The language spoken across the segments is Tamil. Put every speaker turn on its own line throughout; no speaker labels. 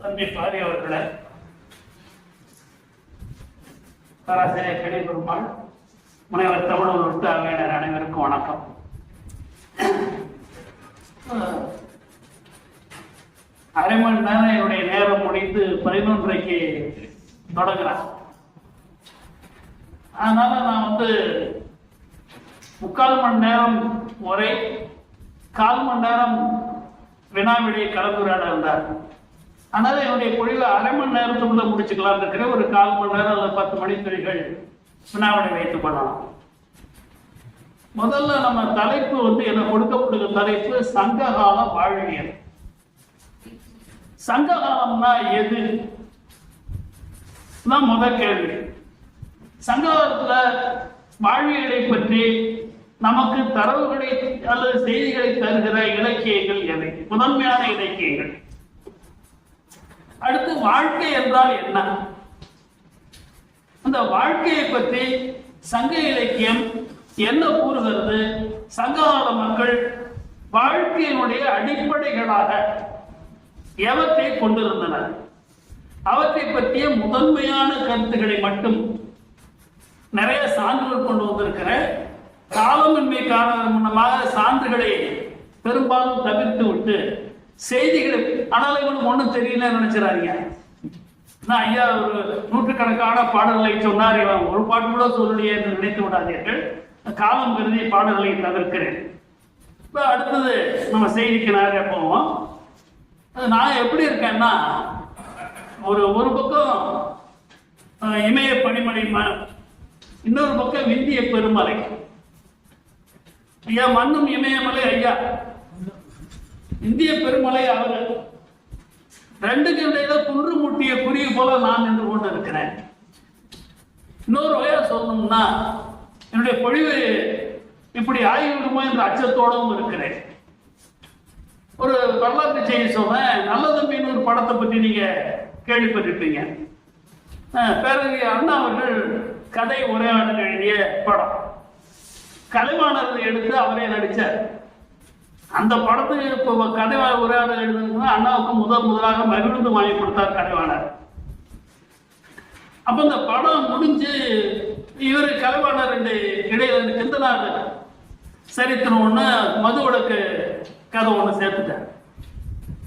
தம்பி பாரி அவர்களை, பேராசிரியர் கெடி பெருமாள், முனைவர் தமிழ் உட்டு அவையினர் அனைவருக்கும் வணக்கம். அரை மணி நேரம் என்னுடைய நேரம் முடிந்து 11:30க்கு தொடங்குறேன். அதனால நான் 3/4 மணி நேரம் உரை, 1/4 மணி நேரம் வினாவிடையை கலந்துரையாட இருந்தார். அதனால என்னுடைய பொழிவை அரை மணி நேரத்துக்குள்ள முடிச்சுக்கலாம் இருக்கிற ஒரு 1/4 மணி நேரம் அல்லது 10 மணித்துறைகள் வினாவிடை வைத்துக் கொள்ளலாம். முதல்ல நம்ம தலைப்பு எனக்கு கொடுக்கப்படுகிற தலைப்பு சங்ககால வாழ்வியல். சங்ககாலம்னா எது? முதல் கேள்வி. சங்ககாலத்துல வாழ்வியலை பற்றி நமக்கு தரவுகளை அல்லது செய்திகளை தருகிற இலக்கியங்கள் எவை? முதன்மையான இலக்கியங்கள். அடுத்து வாழ்க்கை என்றால் என்ன? அந்த வாழ்க்கையை பற்றி சங்க இலக்கியம் என்ன கூறுகிறது? சங்ககால மக்கள் வாழ்க்கையினுடைய அடிப்படைகளாக எவற்றை கொண்டிருந்தனர்? அவற்றை பற்றிய முதன்மையான கருத்துக்களை மட்டும் நிறைய சான்றுகள் கொண்டு வந்திருக்கிற காலமின்மை காரணமாக சான்றுகளை பெரும்பாலும் தவிர்த்து விட்டு செய்திகளை, ஆனால் இவனுக்கு ஒன்றும் தெரியல நினைச்சிடாதீங்க. நான் ஐயா ஒரு நூற்றுக்கணக்கான பாடல்களை சொன்னார், இவன் ஒரு பாட்டு கூட சொல்லலையே என்று நினைத்து விடாதீர்கள். காலம் கருதி பாடல்களை தவிர்க்கிறேன். இப்போ அடுத்தது நம்ம செய்திக்கு நிறைய போவோம். நான் எப்படி இருக்கேன்னா, ஒரு பக்கம் இமய பனிமலை, இன்னொரு பக்கம் விந்திய பெருமலை. ஐயா மண்ணும் இமயமலை ஐயா, இந்திய பெருமலை அவர்கள். ரெண்டுக்கு இடையில குன்று முட்டிய குருவி போல நான் நின்று கொண்டு இருக்கிறேன். இன்னொரு வகையா சொல்லணும்னா, என்னுடைய பொழிவு இப்படி ஆகிவிடுமோ என்ற அச்சத்தோடவும் இருக்கிறேன். ஒரு வரலாற்று செய்தி சொல்றேன். நல்ல தம்பின்னு ஒரு படத்தை பற்றி நீங்க கேள்விப்பட்டிருப்பீங்க. பேரறிஞர் அண்ணா அவர்கள் கதை உரையாடல் எழுதிய படம். கலைவாணர் எடுத்து அவரே நடிச்சார். அந்த படத்துக்கு இப்போ கதை உரையாடல் எழுதுனா அண்ணாவுக்கு முதலாக மகிழ்ந்து வாங்கி கொடுத்தார் கலைவாணர். அப்ப இந்த படம் முடிஞ்சு இவர் கலைவாணர் இடையில கிந்தனார் சரித்திரம் ஒண்ணு, மதுவிலக்கு கதை ஒண்ணு சேர்த்துட்டார்.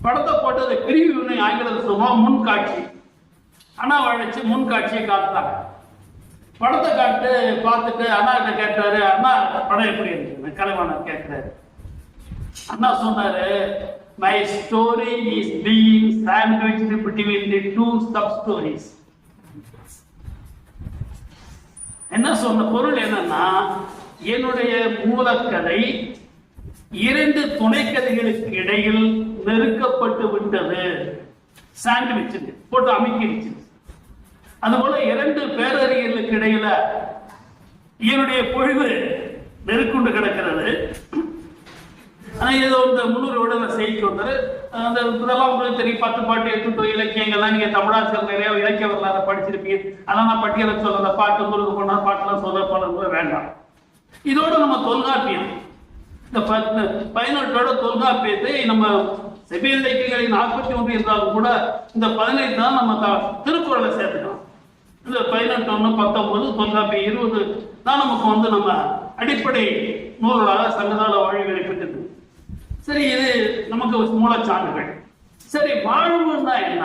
படத்தை போட்டு அதை பிரிவு ஆங்கிலத்தில் சொல்லுவோம் முன்காட்சி. அண்ணா வளைச்சு முன்காட்சியை காத்தாங்க. படத்தை பார்த்துட்டு அண்ணா கிட்ட கேட்டாரு, அண்ணா படம் எப்படி இருக்கு? கலைவாணர் கேட்கிறாரு. அண்ணா சொன்னாரு, my story is being sandwiched between the two sub stories. என்ன சொன்ன பொருள் என்னன்னா, என்னுடைய மூலக்கதை 2 துணைக்கதைகளுக்கு இடையில் நெருக்கப்பட்டு விட்டது, சாண்ட்விச் போட்டு அமைக்கிடுச்சு. அதுபோல 2 பேரறிஞர்களுக்கு இடையில என்னுடைய பொழிவு நெருக்குண்டு கிடக்கிறது. ஏதோ இந்த 300 விட செய்திக்கு வந்தாரு. அந்த இதெல்லாம் உங்களுக்கு தெரியும். 10 பாட்டு 8 இலக்கியங்கள்லாம் நீங்க தமிழாசிரியர் நிறைய இலக்கிய வரலாறு படிச்சிருப்பீங்க. அதெல்லாம் நான் பட்டியலை சொல்ல பாட்டு முருகு போனா பாட்டுலாம் சொல்ல போல வேண்டாம். இதோட நம்ம தொல்காப்பியம், இந்த 18ஓட தொல்காப்பியத்தை நம்ம செவ்விய இலக்கியங்களின் 41 என்றாலும் கூட இந்த 15 தான் நம்ம திருக்குறளை சேர்த்துக்கலாம். இந்த 18, 19 தொல்காப்பியம் 20 தான் நமக்கு நம்ம அடிப்படை நூல்களாக சங்ககால வாழ்வியலை பெற்றது. சரி, இது நமக்கு மூலச்சான்றுகள். சரி, வாழ்வுன்னா என்ன?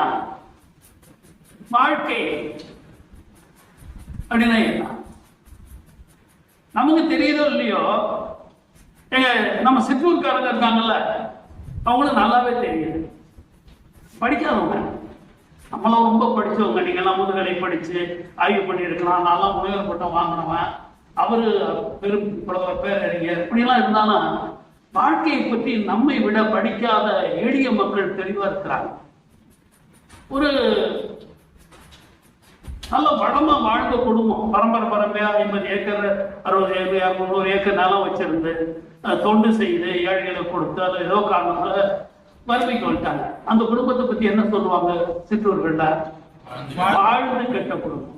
வாழ்க்கை அப்படின்னா என்ன நமக்கு தெரியுதோ இல்லையோ, நம்ம சிற்றூர்காரங்க இருக்காங்கல்ல, அவங்களும் நல்லாவே தெரியுது. படிக்காதவங்க, நம்மளாம் ரொம்ப படிச்சவங்க. நீங்கெல்லாம் முதுகலை படிச்சு ஆய்வு பண்ணியிருக்கலாம். நான்லாம் முனைவர் பட்டம் வாங்கினவன், அவரு பெரும் பேரறிஞர், இப்படிலாம் இருந்தாலும் வாழ்க்கையை பற்றி நம்மை விட படிக்காத எளிய மக்கள் தெளிவா இருக்கிறாங்க. ஒரு நல்ல வளமா வாழ்ந்த குடும்பம், பரம்பரையா 50 ஏக்கர் 60 ஏக்கர் 300 ஏக்கர் நிலம் வச்சிருந்து தொண்டு செய்து ஏழைகளை கொடுத்து அது ஏதோ காரணத்துல வறுமைக்கு வந்துட்டாங்க. அந்த குடும்பத்தை பத்தி என்ன சொல்லுவாங்க சிற்றூர்கள்ல? வாழ்ந்து கெட்ட குடும்பம்.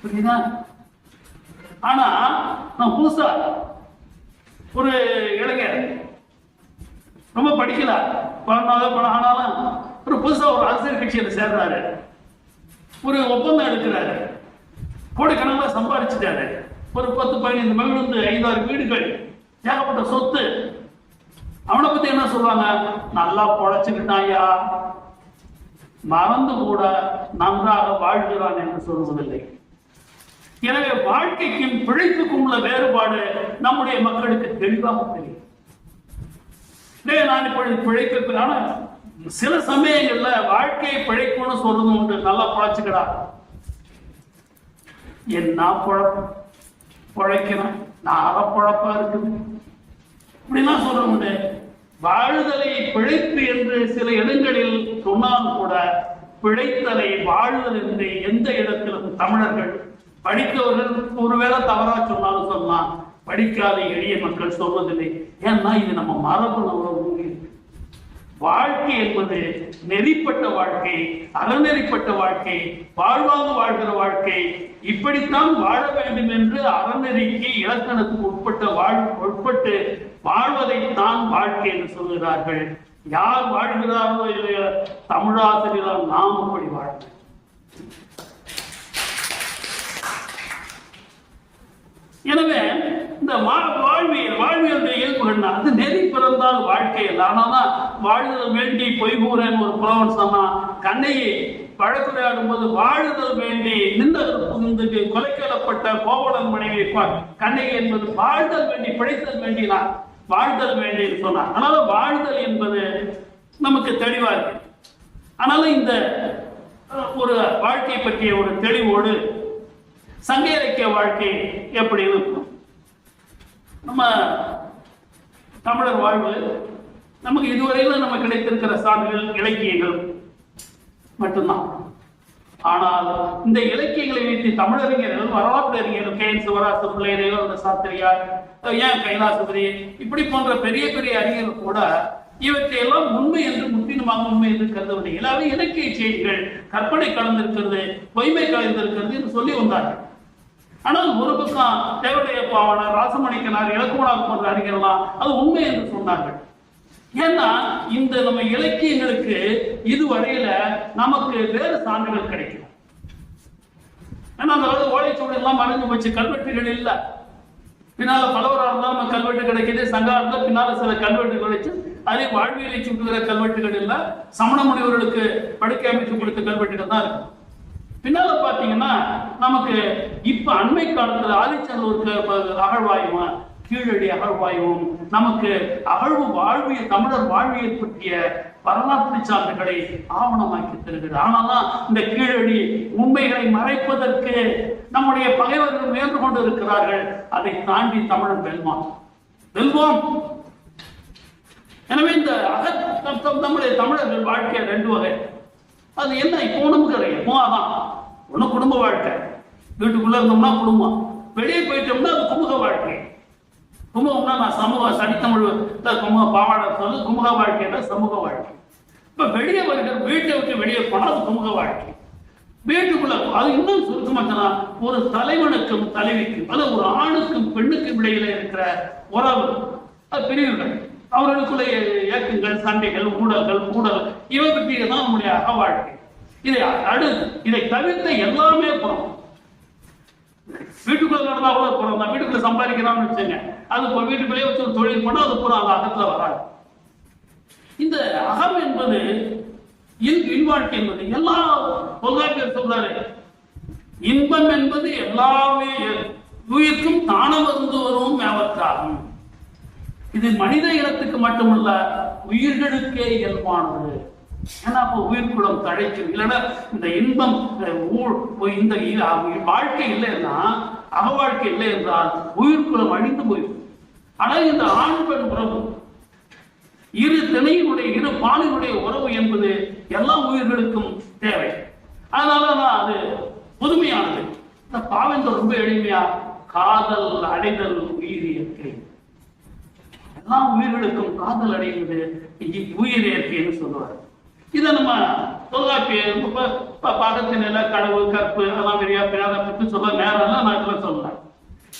புரியுதா? ஆனா நான் புதுசா ஒரு இளைஞர் ரொம்ப படிக்கல, ஆனாலும் ஒரு புதுசா ஒரு அரசியல் கட்சியில சேர்றாரு, ஒரு ஒப்பந்தம் எடுக்கிறாரு, கோடிக்கணக்கில் சம்பாதிச்சுட்டாரு, ஒரு 10-15 மகிழ்ந்து 5-6 வீடுகள், ஏகப்பட்ட சொத்து. அவனை பத்தி என்ன சொல்றாங்க? நல்லா பொழைச்சுக்கிட்டாயா, மறந்து கூட நன்றாக வாழ்கிறான் என்று சொல்வதில்லை. எனவே வாழ்க்கைக்கும் பிழைப்புக்கும் உள்ள வேறுபாடு நம்முடைய மக்களுக்கு தெளிவாக தெரியும். நான் இப்படி பிழைப்பிற்கான சில சமயங்கள்ல வாழ்க்கையை பிழைப்புன்னு சொல்றது உண்டு. நல்லா பொழைச்சுக்கடா, என்ன பொழைக்கிறேன், நாள பொழப்பா இருக்குது இப்படிலாம் சொல்ற உண்டு. வாழ்தலை பிழைப்பு என்று சில இடங்களில் சொன்னாலும் கூட பிழைத்தலை வாழ்தல் என்று எந்த இடத்திலும் தமிழர்கள் படித்தவர்கள் ஒருவேளை தவறா சொன்னாலும் சொல்லலாம், படிக்காத எளிய மக்கள் சொல்வதில்லை. ஏன்னா இது நம்ம மரபுல உறவு. வாழ்க்கை என்பது நெறிப்பட்ட வாழ்க்கை, அறநெறிப்பட்ட வாழ்க்கை, வாழ்வாக வாழ்கிற வாழ்க்கை. இப்படித்தான் வாழ வேண்டும் என்று அறநெறிக்கு இலக்கணத்துக்கு உட்பட்டு வாழ்வதைத்தான் வாழ்க்கை என்று சொல்கிறார்கள். யார் வாழ்கிறார்களோ இல்லையோ தமிழாசிரியர் நாம் அப்படி வாழ்க்கை. எனவே இந்த வாழ்வியல் இயல்புகள் அது நெறி பிறந்தால் வாழ்க்கை இல்லை. ஆனால் வாழ்தல் வேண்டி பொய்கூறன் ஒரு புலவன் சொன்னா, கண்ணையை வழக்குரையாடும் போது வாழுதல் வேண்டி நின்று கொலைக்கப்பட்ட கோவலன் மனைவி கண்ணகி என்பது வாழ்தல் வேண்டி பிழைத்தல் வேண்டினார், வாழ்தல் வேண்டி சொன்னார். அதனால வாழ்தல் என்பது நமக்கு தெளிவா இருக்கு. ஆனால இந்த ஒரு வாழ்க்கை பற்றிய ஒரு தெளிவோடு சங்க இலக்கிய வாழ்க்கை எப்படி இருக்கும்? நம்ம தமிழர் வாழ்வு நமக்கு இதுவரையிலும் நம்ம கிடைத்திருக்கிற சான்றுகள் இலக்கியங்கள் மட்டும்தான். ஆனால் இந்த இலக்கியங்களை வைத்து தமிழறிஞர்கள், வரலாற்று அறிஞர்கள், கே.என். சிவராசு பிள்ளையர்கள், சாஸ்திரியார், ஏன் கைலாசபதி இப்படி போன்ற பெரிய பெரிய அறிஞர்கள் கூட இவற்றையெல்லாம் உண்மை என்று முற்றிலுமாக உண்மை என்று கருதவில்லை. எல்லாரும் இலக்கிய செய்திகள், கற்பனை கலந்திருக்கிறது, பொய்மை கலந்திருக்கிறது என்று சொல்லி வந்தார்கள். ஆனால் ஒரு பக்கம் தேவடைய பாவனர், ராசமணிக்கனார், இலக்குவனார் போன்ற அறிஞர்கள்லாம் அது உண்மை என்று சொன்னார்கள். ஏன்னா இந்த நம்ம இலக்கியங்களுக்கு இதுவரையில நமக்கு வேறு சான்றுகள் கிடைக்கும். ஏன்னா அந்த ஓலைச்சுவடி எல்லாம் மறைஞ்சு போச்சு, கல்வெட்டுகள் இல்லை. பின்னால பலவராக இருந்தால் நம்ம கல்வெட்டு கிடைக்குது, சங்கா இருந்தால் பின்னால சில கல்வெட்டு கிடைச்சு, அதே வாழ்வியலை சுட்டுகிற கல்வெட்டுகள் இல்லை, சமண முனிவர்களுக்கு படுக்கை அமைத்து கொடுத்த கல்வெட்டுகள் தான் இருக்கு. பின்னால பாத்தீங்கன்னா நமக்கு இப்ப அண்மை காலத்துல ஆதிச்சநல்லூருக்கு அகழ்வாயுமா, கீழடி அகழ்வாயும் நமக்கு அகழ்வு வாழ்வியல், தமிழர் வாழ்வியல் பற்றிய வரலாற்று சான்றுகளை ஆவணமாக்கி தருகிறது. ஆனால்தான் இந்த கீழடி உண்மைகளை மறைப்பதற்கு நம்முடைய பகைவர்கள் முயன்று கொண்டு இருக்கிறார்கள். அதை தாண்டி தமிழன் வெல்வோம். எனவே இந்த நம்முடைய தமிழர்கள் வாழ்க்கைய 2 வகை. அது என்ன? இப்போ நமக்கு அதான் ஒண்ணு குடும்ப வாழ்க்கை, வீட்டுக்குள்ள இருந்தோம்னா குடும்பம், வெளியே போயிட்டோம்னா அது குமுக வாழ்க்கை. குமுகம்னா நான் சமூக சனித்தமிழ் குமுக பாவாடை சொல்லு, குமுக வாழ்க்கைன்னா சமூக வாழ்க்கை. இப்ப வெளியே வருகிற வீட்டை விட்டு வெளியே போனா அது குமுக வாழ்க்கை. வீட்டுக்குள்ள அது இன்னும் சுருக்கமாச்சுன்னா ஒரு தலைவனுக்கும் தலைவிக்கும், அது ஒரு ஆணுக்கும் பெண்ணுக்கும் இடையில இருக்கிற உறவு, அது பிரிவுகள், அவர்களுக்குள்ள இயக்கங்கள், சண்டைகள், ஊழல்கள், கூடல், இவை பற்றிய தான் நம்முடைய அக வாழ்க்கை. இதை தவிர்த்த எல்லாமே புறம். வீட்டுக்குள்ள நடந்தா கூட புறம் தான். வீட்டுக்குள்ள சம்பாதிக்கிறான்னு வச்சுங்க, அது வீட்டுக்குள்ளேயே வச்சு ஒரு தொழில் பண்ணா அது புறம், அந்த அகத்துல வராது. இந்த அகம் என்பது இல்வாழ்க்கை என்பது எல்லா தொல்காப்பியர் சொல்றாரு, இன்பம் என்பது எல்லாமே உயிர்க்கும் தானமருந்து வரும் மேவத்தாகும். இது மனித இனத்துக்கு மட்டுமல்ல, உயிர்களுக்கே இயல்பானது. ஏன்னா அப்போ உயிர்குளம் தழைக்கும். இல்லைன்னா இந்த இன்பம், இந்த வாழ்க்கை இல்லை என்றால், அக வாழ்க்கை இல்லை என்றால் உயிர்குளம் அழிந்து போயிடும். ஆனால் இந்த ஆண் பெண் உறவு, இரு திணையினுடைய பாலினுடைய உறவு என்பது எல்லா உயிர்களுக்கும் தேவை. அதனாலதான் அது புதுமையானது. இந்த பாவங்கள் ரொம்ப எளிமையா, காதல் அடைதல் உயிர் இயற்கை. எல்லா உயிர்களுக்கும் காதல் அடைவது உயிர் இயற்கைன்னு சொல்லுவார். இதை நம்ம தொல்காப்பியம் பாகத்தின் கடவு கற்பு அதெல்லாம் பெரியா பின்னாத பற்றி சொல்ல நேரம் நான் இதெல்லாம் சொல்லலாம்.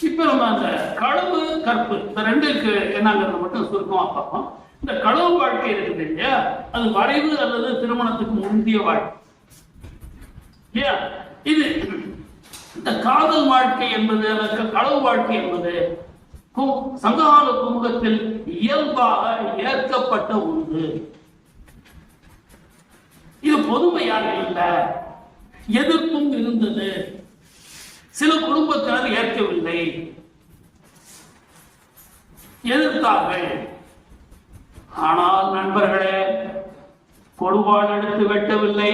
இப்ப நம்ம அந்த களவு கற்பு இந்த 2க்கு என்னங்கிறத மட்டும் சுருக்கமா பார்ப்போம். இந்த களவு வாழ்க்கை இருக்குது இல்லையா, அது வரைவு அல்லது திருமணத்துக்கு முந்தைய வாழ்க்கை இல்லையா. இது இந்த காதல் வாழ்க்கை என்பது அல்லது களவு வாழ்க்கை என்பது சங்ககால குமுகத்தில் இயல்பாக ஏற்கப்பட்ட ஒன்று. இது பொதுமையாக இல்லை, எதிர்ப்பும் இருந்தது. சில குடும்பத்தினர் ஏற்கவில்லை, எதிர்த்தார்கள். ஆனால் நண்பர்களே, கொடுவாள் எடுத்து வெட்டவில்லை,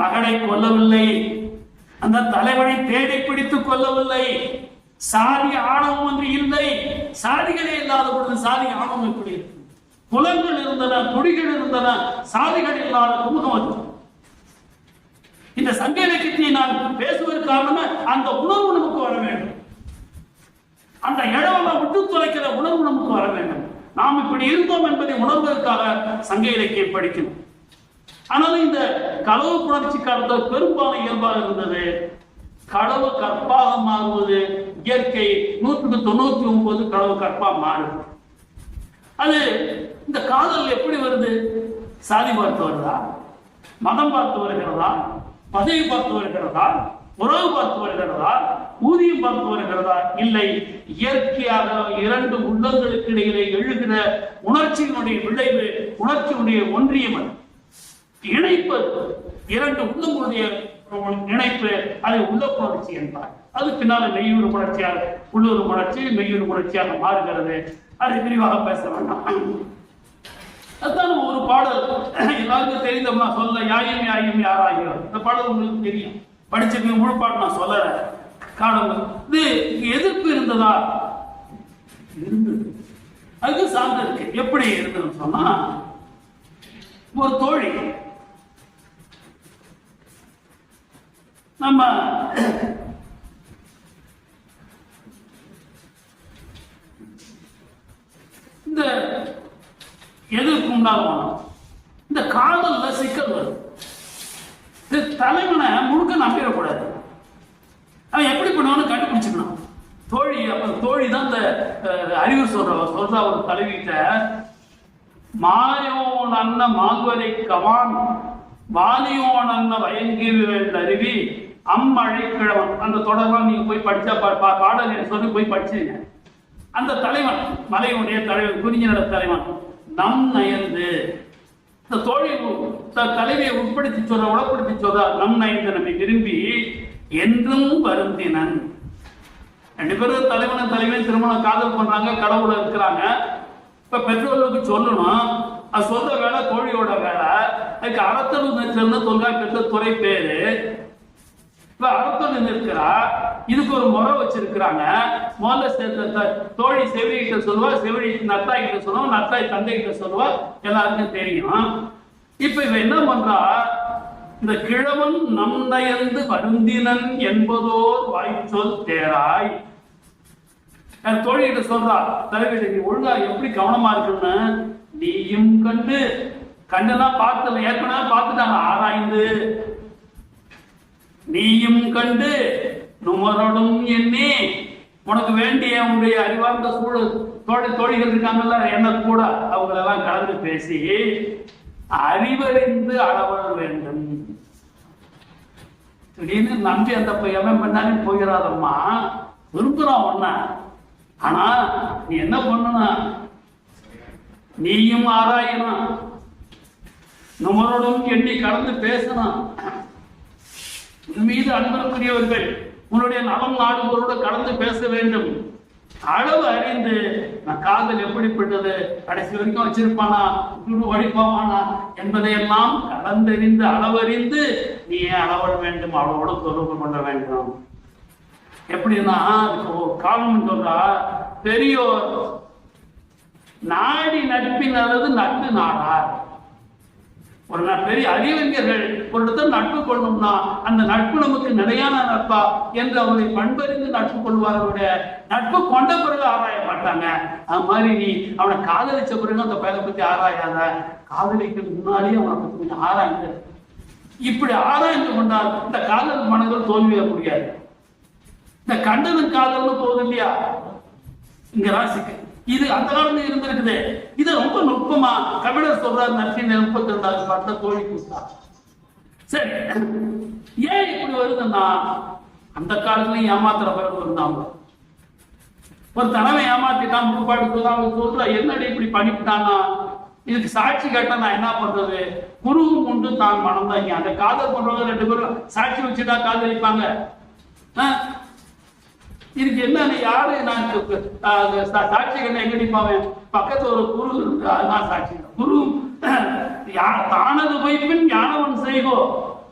மகனை கொல்லவில்லை, அந்த தலைவனை தேடி பிடித்துக் கொள்ளவில்லை. சாதி ஆணவம் ஒன்று இல்லை. சாதிகளே இல்லாத பொழுது சாதி ஆணவம் எப்படி இருக்கு? குலங்கள் இருந்தன, குடிகள் இருந்தன, சாதிகள் இல்லாத குமுகம் அது. இந்த சங்க இலக்கியத்தை நான் பேசுவதற்காக அந்த உணர்வு நமக்கு வர வேண்டும். அந்த இழவெல்லாம் விட்டு தொலைக்கிற உணர்வு நமக்கு வர வேண்டும். நாம் இப்படி இருந்தோம் என்பதை உணர்வதற்காக சங்க இலக்கியம் படிக்கணும். ஆனாலும் இந்த களவு புணர்ச்சி காலத்தில் பெரும்பாலும் இயல்பாக இருந்தது. களவு கற்பாக மாறுவது இயற்கை. 199 களவு கற்பாக மாறுது. அது இந்த காதல் எப்படி வருது? சாதி பார்த்து வருதா, மதம் பார்த்து வருகிறதா, பதவி பார்த்து வருகிறதா, உறவு பார்த்து வருகிறதா, ஊதியம் பார்த்து வருகிறதா? இல்லை, இயற்கையாக இரண்டு உள்ளங்களுக்கு இடையிலே எழுகிற உணர்ச்சியினுடைய விளைவு, உணர்ச்சியினுடைய ஒன்றியம், இணைப்பு, இரண்டு உள்ளங்களுடைய இணைப்பு, அதை உள்ள புணர்ச்சி என்பார். அது பின்னால மெய்யூறு புணர்ச்சியாக, உள்ளூர் புணர்ச்சி மெய்யூறு புணர்ச்சியாக மாறுகிறது. அதை விரிவாக பேச வேண்டாம். அதுதான் ஒரு பாடல் எல்லாருக்கும் தெரிந்தோம்னா சொல்ல, யாயும் யாயும் யாராயும். இந்த பாடல் உங்களுக்கு தெரியும், படிச்சிருக்க முழு பாட்டு நான் சொல்ல காரணம். இது எதிர்ப்பு இருந்ததா? இருந்தது. அதுக்கு சார்ந்து இருக்கு. எப்படி இருந்ததுன்னு சொன்னா, ஒரு தோழி நம்ம இந்த எதிர்ப்பு உண்டாகும். இந்த காதல்ல சிக்கல் வரும். தலைவனை முழுக்க நம்பிடக்கூடாது. அவன் எப்படி பண்ணுவான்னு கண்டுபிடிச்சுக்கணும். தோழி, அப்ப தோழி தான் இந்த அறிவு சொல்ற ஒரு தலைவிட்ட, மாயோன் அண்ண மாங்குவரை கவான் வாலியோன் அண்ண வயங்கி அருவி அம்மழை கிழவன். அந்த தொடர்லாம் நீங்க போய் படிச்சா பாடல் சொல்லி போய் படிச்சீங்க. அந்த தலைவன், மலையுடைய தலைவன், குறிஞ்சிநட தலைவன் நம் நயந்து, இந்த தோழி தலைவியை உட்படுத்தி சொல்ற, உடப்படுத்தி சொல்ற, நம் நயந்து நம்மை விரும்பி என்றும் வருந்தினன். ரெண்டு பேரும் தலைவனும் தலைவன் திருமணம் காதல் பண்றாங்க, கடவுள இருக்கிறாங்க. இப்ப பெற்றோர்களுக்கு சொல்லணும், அது சொல்ற வேலை தோழியோட வேலை. அதுக்கு அறத்தல் தொல்காப்பியத்துல துறை பேரு. இப்ப அறத்தல் இருக்கிறா, இதுக்கு ஒரு முறை வச்சிருக்கிறாங்க. முதல்ல தோழி செவிலி கிட்ட சொல்லுவா, செவிலி நத்தாய் கிட்ட சொல்லுவா, நத்தாய் தந்தை கிட்ட சொல்லுவா, எல்லாருக்கும் தெரியும். இப்ப இவ என்ன பண்றா, இந்த கிழவன் நம் நயந்து வருந்தினன் என்பதோர் வாய்ச்சொல் தேராய். தோழி கிட்ட சொல்றா, தலைவீடு நீ ஒழுங்கா எப்படி கவனமா இருக்குன்னு, நீயும் கண்டு கண்டுதான் பார்த்துல ஏற்கனவே பார்த்துட்டாங்க ஆராய்ந்து, நீயும் கண்டு நுமரோடும் எண்ணி, உனக்கு வேண்டிய உன்னுடைய அறிவார்ந்த சூழல் தோழிகள் இருக்காங்கல்ல என்ன கூட, அவங்களெல்லாம் கலந்து பேசி அறிவறிந்து அளவழ வேண்டும். திடீர்னு நம்பி அந்த எவன் பண்ணாலும் போயிடாதம்மா, விரும்புறான் ஒன்ன. ஆனா நீ என்ன பண்ணணும், நீயும் ஆராயணும், நம்மளோடும் எண்ணி கலந்து பேசணும். உன் மீது அன்புக்குரியவர்கள் உன்னுடைய நலம் நாடுகளோடு கலந்து பேச வேண்டும். அளவு அறிந்து, நான் காதல் எப்படிப்பட்டது, கடைசி வரைக்கும் வச்சிருப்பானா, வடிப்பானா என்பதையெல்லாம் கலந்தறிந்து அளவறிந்து நீ அளவிட வேண்டும், அவளோட தொடர்பு கொள்ள வேண்டும். எப்படின்னா காலம் சொல்றா, பெரியோர் நாடி நட்பின் அல்லது நட்பு நாடார். ஒரு பெரிய அறிவிஞர்கள் ஒரு இடத்துல நட்பு கொள்ளணும்னா அந்த நட்பு நமக்கு நிலையான நட்பா என்று அவரை பண்பறிந்து நட்பு கொள்வார்களுடைய நட்பு கொண்ட பிறகு ஆராய மாட்டாங்க. அது மாதிரி நீ அவனை காதலிச்ச பிறகு அந்த பையனை பத்தி ஆராயாத, காதலிக்கு முன்னாடியே அவனை பத்தி கொஞ்சம் ஆராய்ந்து, இப்படி ஆராய்ந்து கொண்டால் இந்த காதல் மனங்கள் தோல்விய முடியாது. இந்த கண்டனும் காதலும் போகுது இல்லையா, இங்க ராசிக்கு இது அந்த காலத்துல இருந்திருக்குது. இது ரொம்ப நுட்பமா கபிலர் சொல்றாரு. நற்றினை 32வது பாட்டுல தோழி கூட்டா. சரி, ஏன் இப்படி வருதுன்னா அந்த காலத்துலயும் ஏமாத்துற பேர் இருந்தாங்க. ஒரு தலைமை ஏமாத்திட்டான், முழுப்பாடு அவங்க சொல்ற என்னடி இப்படி பண்ணிவிட்டான்னா, இதுக்கு சாட்சி கேட்டா நான் என்ன பண்றது? குருவும் உண்டு தான் மனம் தான். அந்த காதல் பண்றவங்க 2 பேரும் சாட்சி வச்சுட்டா காதலிப்பாங்க. இதுக்கு என்ன யாரு நான் சாட்சி கண்ண எங்க நிப்பாவேன்? பக்கத்துல ஒரு குரு நான் சாட்சி. குரு தானது பொய்ப்பின் ஞானவன் செய்கோ.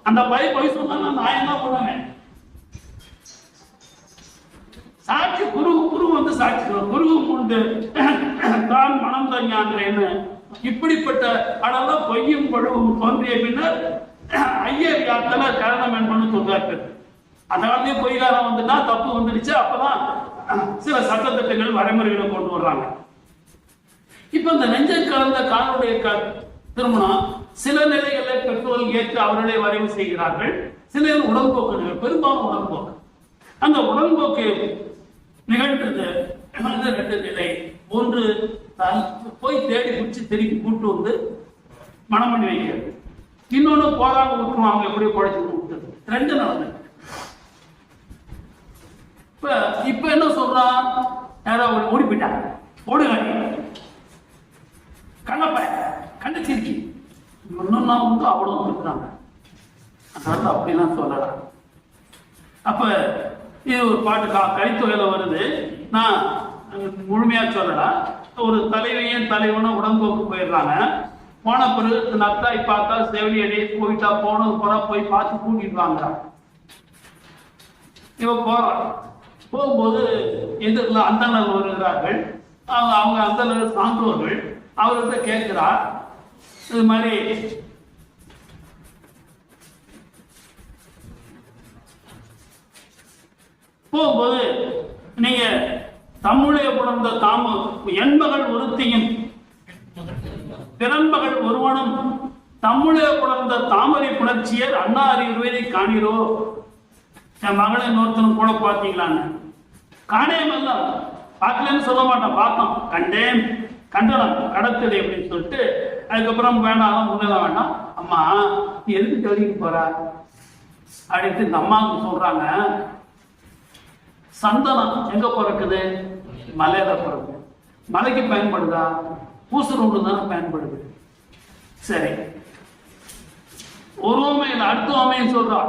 அந்த பொய் சொன்னா நான் என்ன பண்ணுவேன்? சாட்சி குரு வந்து சாட்சி. குருவும் உண்டு தான் மனம் தான் ஞானேன்னு. இப்படிப்பட்ட அளவில் பொய்யும் பழுவும் தோன்றிய பின்னர் ஐயர் யாத்தல கரணம் என்பன்னு சொல்றார்கள். அதனாலே பொய்காரம் வந்துட்டா தப்பு வந்துடுச்சு. அப்பதான் சில சட்டத்திட்டங்கள் வரைமுறைகளை கொண்டு வர்றாங்க. இப்ப இந்த நெஞ்ச கலந்த காணுடைய திருமணம் சில நிலைகளில் பெற்றோர்கள் ஏற்று அவர்களே வரைவு செய்கிறார்கள். சில உடன்போக்கு, பெரும்பாலும் உடன்போக்கு. அந்த உடன்போக்கு நிகழ்ந்தது 2 நிலை. ஒன்று போய் தேடி பிடிச்சி திருப்பி கூட்டு வந்து மனம் பண்ணி வைக்கிறது. இன்னொன்னு போராட விட்டுரும், அவங்க எப்படியோ குழைச்சு விட்டுறது. 2 நடந்தது. இப்ப என்ன சொல்றான்? யாராவது ஓடி போயிட்டாங்க, ஓடுகாடி கண்ணப்ப கண்டச்சிருக்கி இன்னும் வந்து அவ்வளவு இருக்கிறாங்க. அதனால அப்படிலாம் சொல்லலாம். அப்ப இது ஒரு பாட்டு கலித்தொகையில வருது. நான் முழுமையா சொல்லலாம். ஒரு தலைவையும் தலைவனும் உடம்போக்கு போயிடுறாங்க. போன பிறகு நத்தாய் பார்த்தா செவிலி அடி போயிட்டா போனது போற போய் பார்த்து கூட்டிட்டு வாங்க. இவ போறான். போகும்போது எதிரில் அந்தனர் வருகிறார்கள். அவங்க அந்தனர் சான்றோர்கள். அவர்கிட்ட கேட்கிறார், இது மாதிரி போகும்போது நீங்க தம்முடைய புணர்ந்த தாம எண்மகள் ஒருத்தியும் பிறன்பகள் ஒருவனும் தம்முடைய புணர்ந்த தாமரை புணர்ச்சியர் அண்ணா அறிவுரை காணீரோ? என் மகளை இன்னொருத்தனும் கூட பார்த்தீங்களான்னு. காணேம் அல்ல, பார்க்கலன்னு சொல்ல மாட்டான், பார்த்தோம், கண்டேன், கண்டனம், கடத்தது அப்படின்னு சொல்லிட்டு அதுக்கப்புறம் வேணாம் முன்னதான் வேண்டாம். அம்மா நீ எதுக்கு தேடிக்கு போற அப்படின்ட்டு இந்த அம்மாவுக்கு சொல்றாங்க. சந்தனம் எங்க பிறக்குது? மலையில பிறகு. மலைக்கு பயன்படுதா? பூசரோடு தானே பயன்படுது. சரி, ஒரு ஓமையில் அடுத்த ஓமையும் சொல்றா.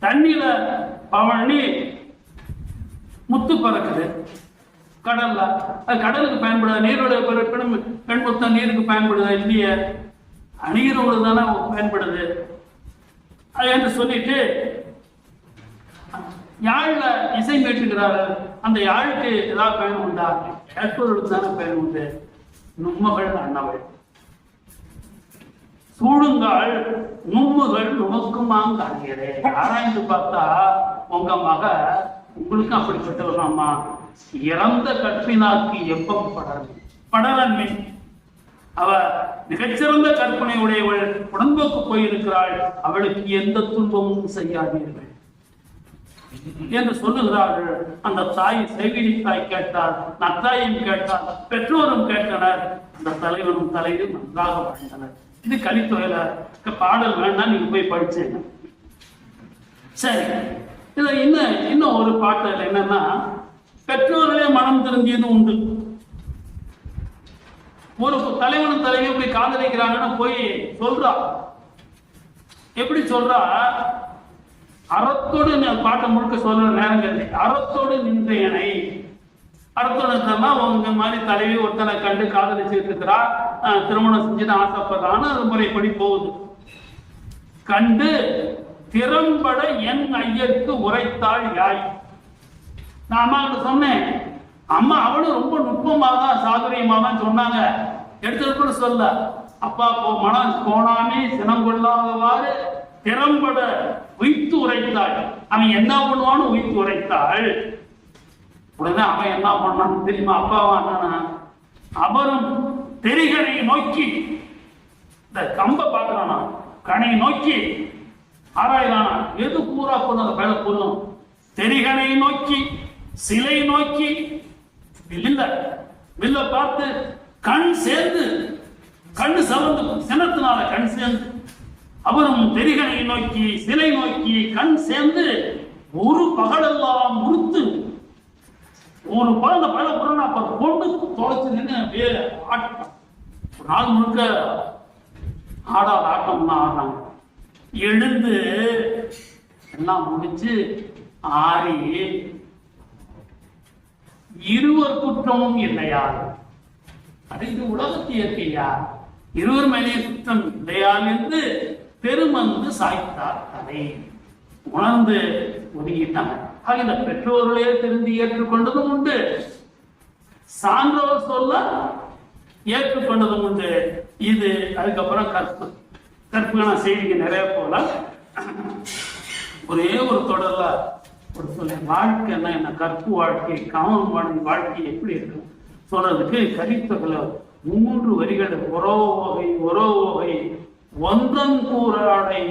தண்ணியில பவனி முத்து பறக்குது கடல்ல. அது கடலுக்கு பயன்படுதா? நீரோட பெண் முத்தம் நீருக்கு பயன்படுதா? இல்லையே, நீரோடு தானே பயன்படுது. அது என்று சொல்லிட்டு யாழ்ல இசை மீட்டுகிறார்கள். அந்த யாழுக்கு ஏதாவது பயன் உண்டா? கேட்பவர்களுக்கு தானே பயன் உண்டு. நும்மகள் அண்ணவள் சூடுங்கால் நும்முகள் நுமக்குமாங்க ஆகிறே. ஆராய்ந்து பார்த்தா உங்க மக உங்களுக்கும் அப்படிப்பட்டவர். அம்மா இறந்த கற்பினாக்கு எப்பம் படரன்மை. அவ மிகச்சிறந்த கற்பனை உடையவள், உடன்போக்கு போயிருக்கிறாள். அவளுக்கு எந்த துன்பமும் செய்யாதீர்கள் என்று சொல்லுகிறார்கள். அந்த தாய் செவிலி தாய் கேட்டார், நத்தாயும் கேட்டார், பெற்றோரும் கேட்டனர். அந்த தலைவனும் தலையும் நன்றாக வாழ்ந்தனர். இது கலித்தொகையில பாடல் வேணா நீங்க போய் படிச்சீங்க. சரி, இத இன்னும் ஒரு பாட்டு என்னன்னா, பெற்றோர்களே மனம் திரும்பியது உண்டு. ஒரு தலைவனும் தலைவியும் போய் காதலிக்கிறாங்கன்னு போய் சொல்றா. எப்படி சொல்றா? அறத்தோடு பாட்டை முழுக்க சொல்ற நேரங்கள் அறத்தோடு நின்றேனை. அறத்தோடு உங்க மாதிரி தலைவி ஒருத்தனை கண்டு காதலிச்சுட்டு இருக்கிறா, திருமணம் செஞ்சுட்டு ஆசைப்படுறான்னு அது முறைப்படி போகுது. கண்டு திறம்பட என் ஐயருக்கு உரைத்தாள் யாய். நான் அம்மா கிட்ட சொன்னேன். அம்மா அவளும் ரொம்ப நுட்பமாக தான் சாதுரியமாக தான் சொன்னாங்க. எடுத்து சொல்ல, அப்பா மனம் கோணாமே சினம் கொள்ளாதவாறு திறம்பட உய்த்து உரைத்தாள். அவன் என்ன பண்ணுவான்னு உய்த்து உரைத்தாள். உடனே அவன் என்ன பண்ணான்னு தெரியுமா? அப்பாவா அவரும் தெரிகனை நோக்கி, இந்த கம்ப பார்க்கறானா, கனை நோக்கி ஆராயறானா. எது கூறா போதும் அந்த பேர கூறும். தெரிகனை நோக்கி சிலை நோக்கி வில்ல பார்த்து கண் சேர்ந்து கண்ணு சவந்து சினத்தினால கண் சேர்ந்து அவரும் தெரிகனை நோக்கி சிலை நோக்கி கண் சேர்ந்து ஒரு பகலெல்லாம் முறுத்து ஒரு பழந்த பழ புறனா கொண்டு தொலைச்சு நின்று வேலை ஆட்டம் ஒரு நாள் முழுக்க ஆடாத ஆட்டம் தான் ஆடுறாங்க. எழுந்து எல்லாம் முடிச்சு ஆறி இருவர் குற்றமும் இல்லையா அறிந்து உலகத்து இயற்கையா இருவர் மேலே குற்றம் இல்லையா என்று பெருமந்து சாய்த்தார் அதை உணர்ந்து ஒதுங்கிட்டாங்க. இந்த பெற்றோர்களே திருந்தி ஏற்றுக்கொண்டதும் உண்டு, சான்றோர் சொல்ல ஏற்றுக்கொண்டதும் உண்டு. இது அதுக்கப்புறம் கற்புக்கான செய்திக்கு நிறைய போல ஒரே ஒரு தொடர்ல ஒரு சொல்ல வாழ்க்கைன்னா என்ன, கற்பு வாழ்க்கை காமன் வாழ்க்கை எப்படி இருக்கு சொல்றதுக்கு கரித்தொகை 3 வரிகள். ஒரோ வகை ஒன்றன் கூறாடை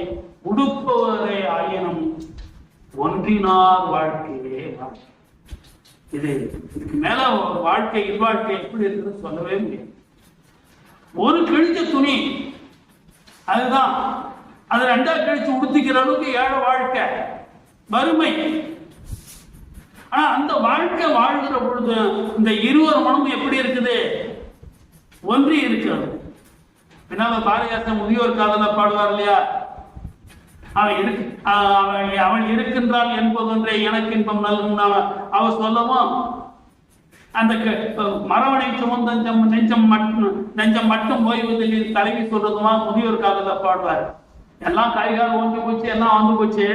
உடுப்பவரை ஆயினும் ஒன்றினார் வாழ்க்கையே வாழ்க்கை. இதுக்கு மேல வாழ்க்கை இல்வாழ்க்கை எப்படி இருக்குன்னு சொல்லவே முடியாது. ஒரு கிழிச்ச துணி அதுதான், அது 2 கிழிச்சு உடுத்திக்கிற அளவுக்கு ஏழை வாழ்க்கை வறுமை. ஆனா அந்த வாழ்க்கை வாழ்கிற பொழுது இந்த இருவர் மனமும் எப்படி இருக்குது, ஒன்றி இருக்கிறது. பின்னால பாரதிதாசன் முதியோர் காதல பாடுவார் இல்லையா, அவள் இருக்கின்றாள் என்பதொன்றே எனக்கு இன்பம் நல்கும். அவள் சொல்லவும் அந்த மரவணை சுமந்த நெஞ்சம் மட்டும் ஓய்வதில் தலைவி சொல்றதுமா முதியோர் காதல பாடுவார். எல்லாம் கைகால் ஓஞ்சி போச்சு, எல்லாம் வந்து போச்சு.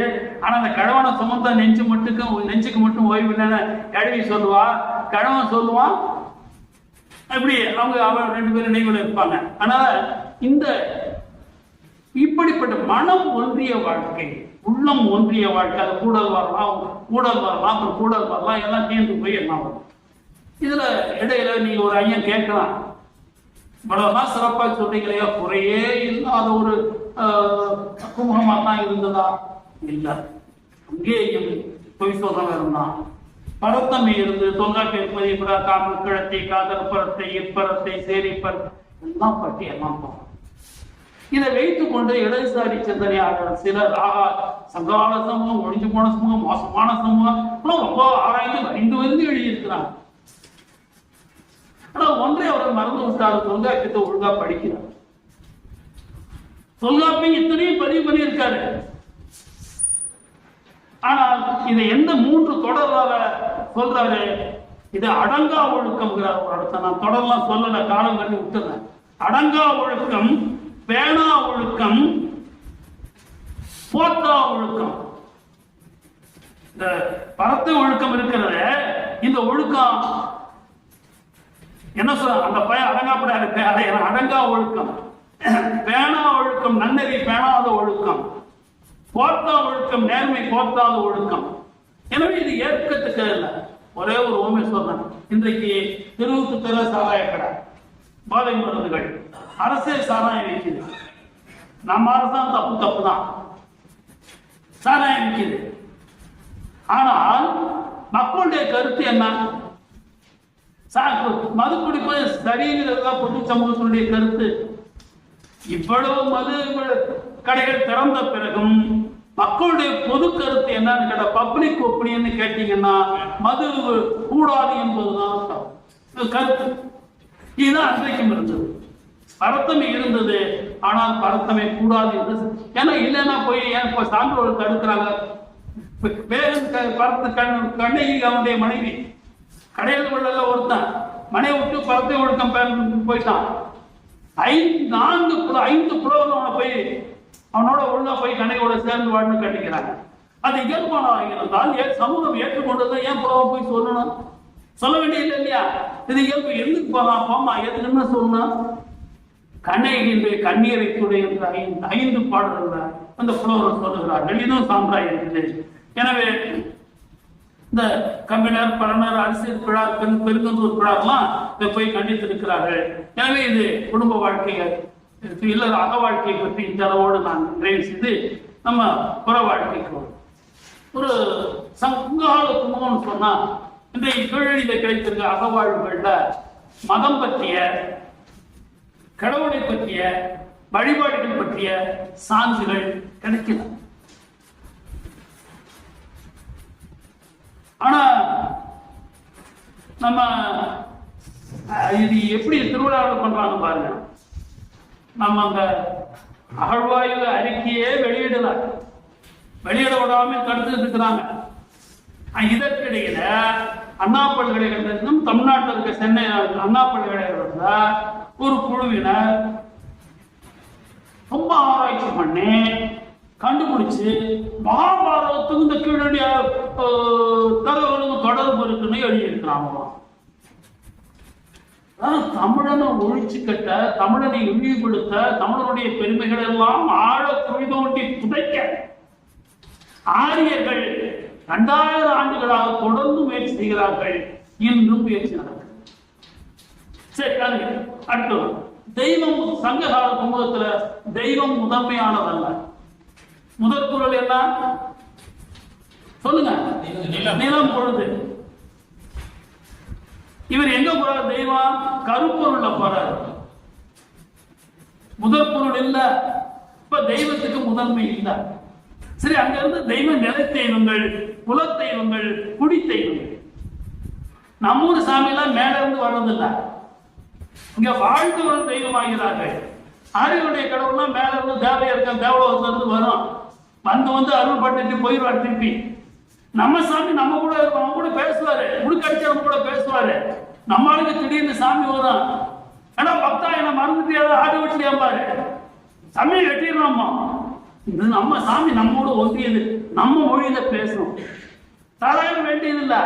ஆனா அந்த கழவனை சுமந்த நெஞ்சுக்கு மட்டும் ஓய்வு இல்லைன்னு கழுவி சொல்லுவா. கழவன் சொல்லுவான் இப்படி அவள் 2 பேரும் நினைவுல இருப்பாங்க. அதனால இந்த இப்படிப்பட்ட மனம் ஒன்றிய வாழ்க்கை, உள்ளம் ஒன்றிய வாழ்க்கை, அது கூடல் வரலாம் அப்புறம் கூடல் வரலாம், எல்லாம் சேர்ந்து போய் என்ன வரும். இதுல இடையில நீங்க ஒரு ஐயன் கேட்கலாம், இவ்வளவுதான் சிறப்பா சொல்றீங்களே, குறையே இல்லாத ஒரு குமுகமா தான் இருந்ததா? இல்ல, அங்கேயும் பொய் சொல்றவன் இருந்தான். பரத்தமை இருந்து தொல்காப்பியர் பதிப்புற காமல் கிழத்தை காதல் பரத்தை இப்பரத்தை சேரிப்பர் எல்லாம் பற்றி எல்லாம் போகும். இதை வைத்துக் கொண்டு இடதுசாரி சிந்தனையாளர் சிலர் சங்கால சமூகம், ஒழிஞ்சு போன சமூகம், மோசமான சமூகம் ரொம்ப ஆராய்ந்து வந்து எழுதியிருக்கிறாங்க. ஆனா ஒன்றை அவர் மறந்து விட்டார், தொல்காப்பியத்தை ஒழுங்கா படிக்கிறார். தொல்காப்பியம் இத்தனையும் பதிவு பண்ணியிருக்காரு. ஆனால் இதை எந்த 3 தொடராக சொல்றாரு, இது அடங்கா ஒழுக்கம்ங்கிறார் ஒரு இடத்த. நான் தொடர்லாம் சொல்லல, காலம் கட்டி விட்டுறேன். அடங்கா ஒழுக்கம், பேணா ஒழுக்கம், போத்தா ஒழுக்கம். இந்த பரத்த ஒழுக்கம் இருக்கிறத, இந்த ஒழுக்கம் என்ன சொல்ற, அந்த பையன் அடங்காப்படா இருக்கு, அதை அடங்கா ஒழுக்கம். பேணா ஒழுக்கம் நன்னெறி பேணாத ஒழுக்கம், போத்தா ஒழுக்கம் நேர்மை போத்தாத ஒழுக்கம். எனவே இது ஏற்கத்தக்க இல்லை. ஒரே ஒரு உண்மை சொல்றேன், இன்றைக்கு தெருவுக்கு தெரு சாராய கடை, போதை மருந்துகள், அரசே சாராயம் விற்குது. நம்ம அரசாங்கம் தப்பு தான், சாராயம் விற்குது. ஆனால் மக்களுடைய கருத்து என்ன? மது குடிப்பது சரிங்கிறதா பொது சமூகத்தினுடைய கருத்து. இவ்வளவு மது கடைகள் திறந்த பிறகும் மக்களுடைய பொது கருத்து என்னன்னு கேட்ட, பப்ளிக் ஒப்பீனியன் கேட்டீங்கன்னா மது கூடாது என்பதுதான் கருத்து. இதுதான் அன்றைக்கும் இருந்தது. பரத்தமை இருந்தது, ஆனால் பரத்தமை கூடாது என்று. ஏன்னா இல்லைன்னா போய் ஏன் சான்றோர்கள் தடுக்கிறாங்க. கண்ணகி அவனுடைய மனைவி கடையில் கொள்ள ஒருத்தன் மனைவி விட்டு பரத்தை ஒழுக்கம் போயிட்டான். 5 புலவர்கள் போய் அவனோட ஒழுங்கா போய் கண்ணையோட சேர்ந்து வாழ்ந்து கட்டிக்கிறாங்க. அது இயல்பானதாக இருந்தால் சமூகம் ஏற்றுக்கொண்டதை ஏன் புலவன் போய் சொல்லணும்? சொல்ல வேண்டியது இல்லையா? இது இயல்பு. எதுக்கு போகலாம், போமா எதுக்குன்னு சொல்லணும். கண்ணகின்ற கண்ணீரை துடை என்று 5 பாடல்கள் அந்த புலவர்கள் சொல்லுகிறார்கள். இதுவும் சான்றாக இருக்குது. எனவே இந்த கம்பினர், பரணர், அரசியல் பிழார், பெருங்கந்தூர் பிழார்லாம் இதை போய் கண்டித்திருக்கிறார்கள். எனவே இது குடும்ப வாழ்க்கையை, இல்லற அக வாழ்க்கையை பற்றி இந்த அளவோடு நான் நிறைவு செய்து நம்ம புற வாழ்க்கைக்கு ஒரு சங்கால குமுகம்னு சொன்னா இன்றைக்கு கீழடியில கிடைத்திருக்க அகவாழ்வுகள்ல மதம் பற்றிய, கடவுளை பற்றிய, வழிபாடுகள் பற்றிய சான்றுகள் கிடைக்கல. ஆனா நம்ம இது எப்படி திருவிழாவில் பண்றாங்க பாருங்க. நம்ம அந்த அகழ்வாய்வு அறிக்கையே வெளியிட விடாம தடுத்துட்டு இருக்கிறாங்க. இதற்கிடையில அண்ணா பல்கலைக்கழகத்திலும் தமிழ்நாட்டில் இருக்க சென்னை அண்ணா பல்கலைக்கழகத்துல ஒரு குழுவினர் ரொம்ப ஆராய்ச்சி பண்ணி கண்டுபிடிச்சு மகாபாரதத்துக்கு இந்த கீழடி தகவலுக்கு தொடர்பு இருக்குன்னு எழுதியிருக்கிறாங்க. தமிழனை ஒழிச்சு கட்ட, தமிழனை இழிவுபடுத்த, தமிழனுடைய பெருமைகள் எல்லாம் ஆழ குழி தோண்டி புதைக்க ஆரியர்கள் 2000 ஆண்டுகளாக தொடர்ந்து முயற்சி செய்கிறார்கள். இன்றும் முயற்சி நடக்கிறது. சரி, அடுத்து தெய்வம். சங்ககால சமூகத்துல தெய்வம் முதன்மையானதல்ல. முதற் குறள் என்ன சொல்லுங்க? நிலம் பொழுது. இவர் எங்க போறாரு? தெய்வம் கருப்பொருள்ல போறாரு. முதற் பொருள் இல்ல. இப்ப தெய்வத்துக்கு முதன்மை இல்ல. சரி, அங்க இருந்து தெய்வ நிலை தெய்வங்கள், குல தெய்வங்கள், குடி தெய்வங்கள். நம்மூர் சாமி எல்லாம் மேல இருந்து வர்றதில்லை, இங்க வாழ்ந்து வரும் தெய்வமாகிறார்கள். ஆரியனுடைய கடவுள்லாம் மேல இருந்து தேவையா இருக்க தேவலோகத்துல இருந்து வரும். வந்து அருள் பட்டுட்டு போயிடுவார் திருப்பி. நம்ம சாமி நம்ம கூட இருக்கும், நம்ம கூட பேசுவாரு, முடுக்கடிச்சு நம்ம கூட பேசுவாரு. நம்மளுக்கு திடீர்னு சாமி வரும். ஏன்னா பக்தா என்ன மறந்துட்டு ஆடு வீட்டுல பாரு சாமியை வெட்டிடுறோமா. இது நம்ம சாமி நம்மோட ஒன்றியது, நம்ம மொழியில பேசணும். தரையில் வேண்டியது இல்லை.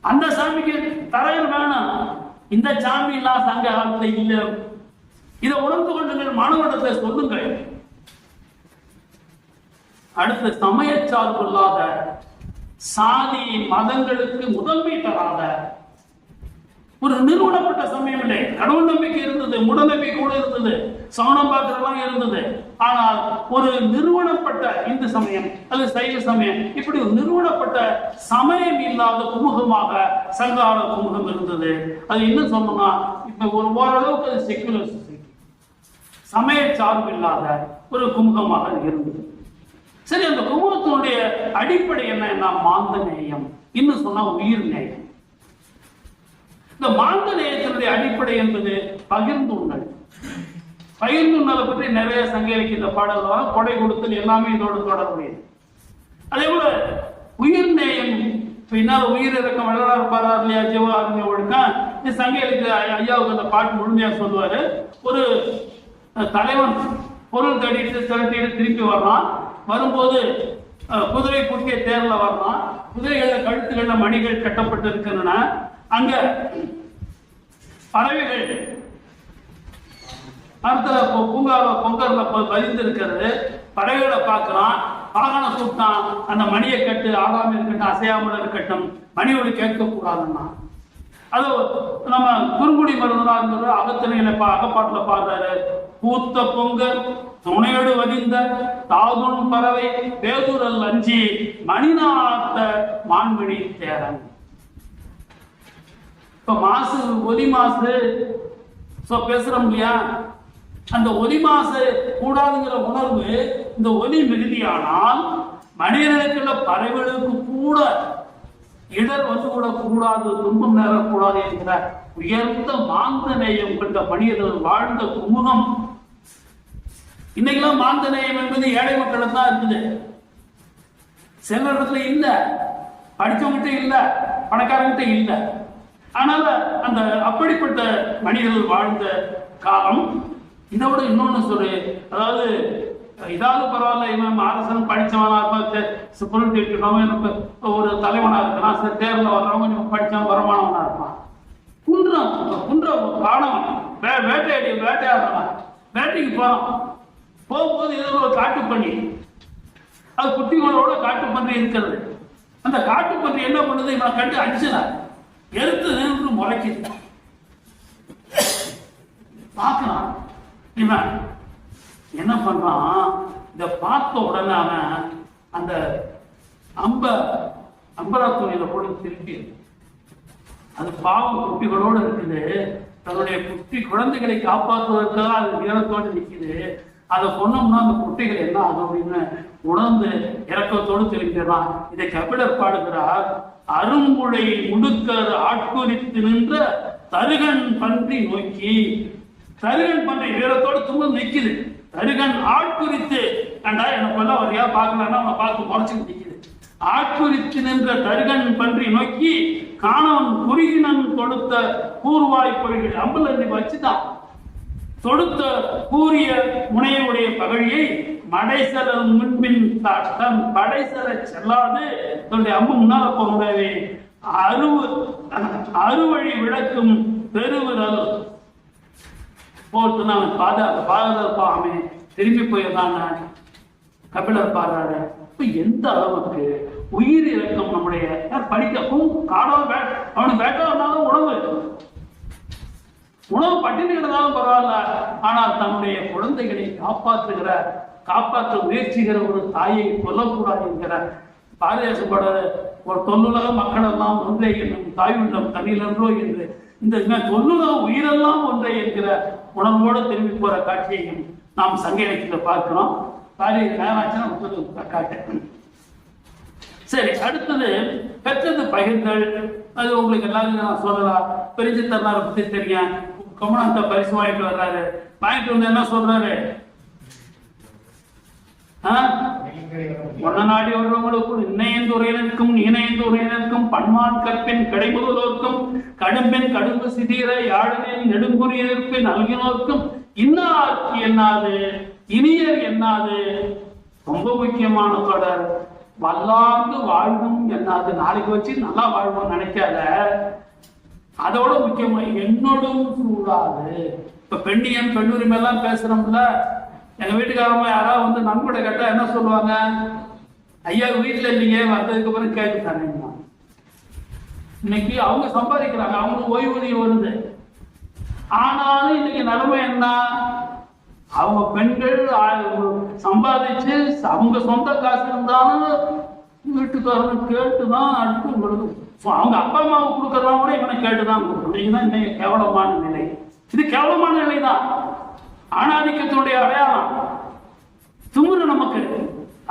அந்த சாமிக்கு தரையில் வேணும். இந்த சாமி எல்லாம் சங்க காலத்துல இல்ல. இதை உணர்ந்து கொள்ளுங்கள், மாணவர்களை சொல்லுங்கள். அடுத்த சமயச்சார்பு இல்லாத, சாதி மதங்களுக்கு முதன்மை தராத ஒரு நிறுவனப்பட்ட சமயம் இல்லை. கடவுள் நம்பிக்கை இருந்தது, மூட நம்பிக்கை கூட இருந்தது, சவணம் பார்க்கிறதெல்லாம் இருந்தது. ஆனால் ஒரு நிறுவனப்பட்ட இந்து சமயம் அல்லது சைவ சமயம், இப்படி ஒரு நிறுவனப்பட்ட சமயம் இல்லாத குமுகமாக சங்கால குமுகம் இருந்தது. அது என்ன சொன்னோம்னா, இப்ப ஓரளவுக்கு அது செக்குலர் சொசைட்டி, சமய சார்பு இல்லாத ஒரு குமுகமாக இருந்தது. சரி, அந்த குமுகத்தினுடைய அடிப்படை என்ன? மாந்த நேயம், இன்னும் சொன்னா உயிர் நேயம். இந்த மாந்த நேயத்தினுடைய அடிப்படை என்பது பகிர்ந்துண்ணல். பகிர்ந்துண்ணலை பற்றி நிறைய சங்க இலக்கிய பாடல்கள், கொடை கொடுத்தல் எல்லாமே இதோடு தொடர்புடையது. அதே போல உயிர் நேயம், பின்னால் உயிர் இறக்கம் வள்ளலார் பாரார் இல்லையா, ஜீவாத்மிய ஒழுக்கம். இந்த சங்க இலக்கிய ஐயாவுக்கு அந்த பாட்டு முழுமையா சொல்லுவாரு. ஒரு தலைவன் பொருள் தடிட்டு திரட்டிட்டு திருப்பி வர்றான். வரும்போது குதிரை குறுக்கே தேர்ல வர்றான். குதிரைகள கழுத்துகள்ல மணிகள் கட்டப்பட்டு இருக்கின்றன. அங்க பறவைகள் மரத்துல பூங்காவை பொங்கல்ல பதிந்து இருக்கிறது. பறவைகளை பார்க்கிறான். வாகனம் கூப்பிட்டான், அந்த மணியை கட்டு, ஆகாம இருக்கட்டும், அசையாமல் இருக்கட்டும், மணியோடு கேட்க கூடாதுன்னா. அது நம்ம குறுங்குடி மருந்தா இருந்தது. அகத்திணையில அகப்பாட்டுல பாடுறாரு. பூத்த பொங்கல் துணையோடு வதிந்த தாதுன் பறவை பேதுரல் அஞ்சி மணிநாத்த மான்மணி தேரன். இப்ப மாசு, ஒலி மாசு பேசுறோம் இல்லையா, அந்த ஒலி மாசு கூடாதுங்கிற உணர்வு, இந்த ஒலி மிகுதியானால் மனிதனுக்குள்ள பறவைகளுக்கு கூட இடர் வந்து கூட கூடாது, துன்பம் நேரக்கூடாது என்கிற உயர்ந்த மாந்த நேயம் கொண்ட மனிதர்கள் வாழ்ந்த குமுகம். இன்னைக்கெல்லாம் மாந்த நேயம் என்பது ஏழை மக்களுக்கு தான் இருக்குது. சில இடத்துல இல்ல, படிச்சவங்கிட்ட இல்ல, பணக்காரங்கிட்ட இல்ல. ஆனால அந்த அப்படிப்பட்ட மனிதர்கள் வாழ்ந்த காலம். இதை விட இன்னொன்னு சொல்லு, அதாவது இதாவது பரவாயில்ல, இவன் அரசன் படிச்சவனா பொருள் கேட்கணும், எனக்கு ஒரு தலைவனா இருக்கலாம், சில தேர்தல வர்றவங்க படிச்சவன் வருமானவனா இருப்பான். குன்றம் காணவன் வேட்டையாடுறான், வேட்டைக்கு போறான். போகும்போது ஏதோ ஒரு காட்டு பண்ணி, அது குட்டிகளோட காட்டு பண்ணி இருக்கிறது. அந்த காட்டு பண்ணி என்ன பண்ணுது, இவனை கண்டு அடிச்சல எடுத்து நின்று முளைக்குது. பார்க்கலாம், இவன் என்ன பண்றான், இத பார்த்த உடனே அவன் அந்த அம்பரா துணியில போட்டு திருப்பி அது பாவம் குட்டிகளோடு இருக்குது. தன்னுடைய குட்டி குழந்தைகளை காப்பாற்றுவதற்காக அது வீரத்தோடு நிற்குது. அதை சொன்னோம்னா அந்த குட்டிகள் என்ன ஆகும் அப்படின்னு உணர்ந்து இறக்கத்தோடு தெரிவிக்கிறான். இதை கபிலர் பாடுகிறார். அரும்புழை முடுக்கர் ஆட்குறித்து நின்ற தருகன் பன்றி நோக்கி. தருகன் பன்றி வீரத்தோடு தும்ப நிற்குது. தருகன் ஆட்குறித்து கண்டா எனக்கு எல்லாம் வரையா பார்க்கலன்னா அவனை பார்த்து முறைச்சுட்டு நிற்குது. ஆட்குறித்து நின்ற தருகன் பன்றி நோக்கி காணவன் குறுகினன் கொடுத்த கூர்வாய் பொறிகள் அம்புல வச்சுதான் தொடுத்த கூறிய முனையுடைய பகழியை மடைசல முன்பின் தன் படைசல செல்லாது தன்னுடைய அம்பு முன்னால போகவே அறுவழி விளக்கும் பெருவிரல் போட்டு நான் பாதுகாப்பாமே திரும்பி போயிருந்தான். கபிலர் பாடுறாரு. இப்ப எந்த அளவுக்கு உயிர் இறக்கம் நம்முடைய படிக்கவும் காணவும் அவனுக்கு வேட்டாலும் உணவு பட்டினி கிடந்தாலும் பரவாயில்ல. ஆனால் தன்னுடைய குழந்தைகளை காப்பாற்ற முயற்சிக்கிற ஒரு தாயை கொல்லக்கூடாது என்கிற பாரதியாசப்பட ஒரு தொல்லுலக மக்கள் எல்லாம் ஒன்றே என்னும் தாய் உள்ளம் தண்ணிலன்றோ என்று இந்த தொல்லுலக உயிரெல்லாம் ஒன்றே என்கிற உணர்வோடு திரும்பி போற காட்சியையும் நாம் சங்க இலக்கியத்தில் பார்க்கிறோம். காட்டு. சரி, அடுத்தது பெற்றது பகிர்ந்தல். அது உங்களுக்கு எல்லாருக்கும் நான் சொல்லலாம். பிரிஞ்சு தன்னாரை பத்தி தெரியும். கமலாந்த பரிசு வாங்கிட்டு வர்றாரு. வாங்கிட்டு வந்து என்ன சொல்றாரு? ஒன்ன நாடி வருவங்களுக்கும் இன்னையந்து உரையினருக்கும் நீனையந்து உரையினருக்கும் பன்மான் கற்பின் கிடைமுதலோர்க்கும் கடும்பின் கடும்பு சிதீர யாழனின் நெடுங்குறியினருக்கு நல்கினோர்க்கும் இன்னார்க்கு என்னாது இனியர் என்னாது. ரொம்ப முக்கியமான தொடர். வல்லாண்டு வாழ்வும் என்னாது. நாளைக்கு வச்சு நல்லா வாழ்வோம் நினைக்காத. அதோட முக்கியமா என்னோடும் சூடாது. இப்ப பெண்ணியம் பெண்ணுரிமை எல்லாம் பேசுறோம்ல. எங்க வீட்டுக்காரமா யாராவது வந்து நன்கொடை கேட்டா என்ன சொல்லுவாங்க? ஐயா வீட்டுல இல்லைங்க, வந்ததுக்கு அப்புறம் கேட்டு தரேன். இன்னைக்கு அவங்க சம்பாதிக்கிறாங்க, அவங்களுக்கு ஓய்வூதியம் வருது. ஆனாலும் இன்னைக்கு நிலைமை என்ன? அவங்க பெண்கள் சம்பாதிச்சு அவங்க சொந்த காசு இருந்தாலும் வீட்டுக்காரன் கேட்டுதான் அடுத்து கொடுக்கும். அவங்க அப்பா அம்மாவுக்கு கொடுக்கறதா கூட இவனை கேட்டுதான் கொடுக்கணும். இதுதான் இன்னைக்கு கேவலமான நிலை. இது கேவலமான நிலை தான். ஆணாதிக்கத்தினுடைய அடையாளம். துமுறு நமக்கு.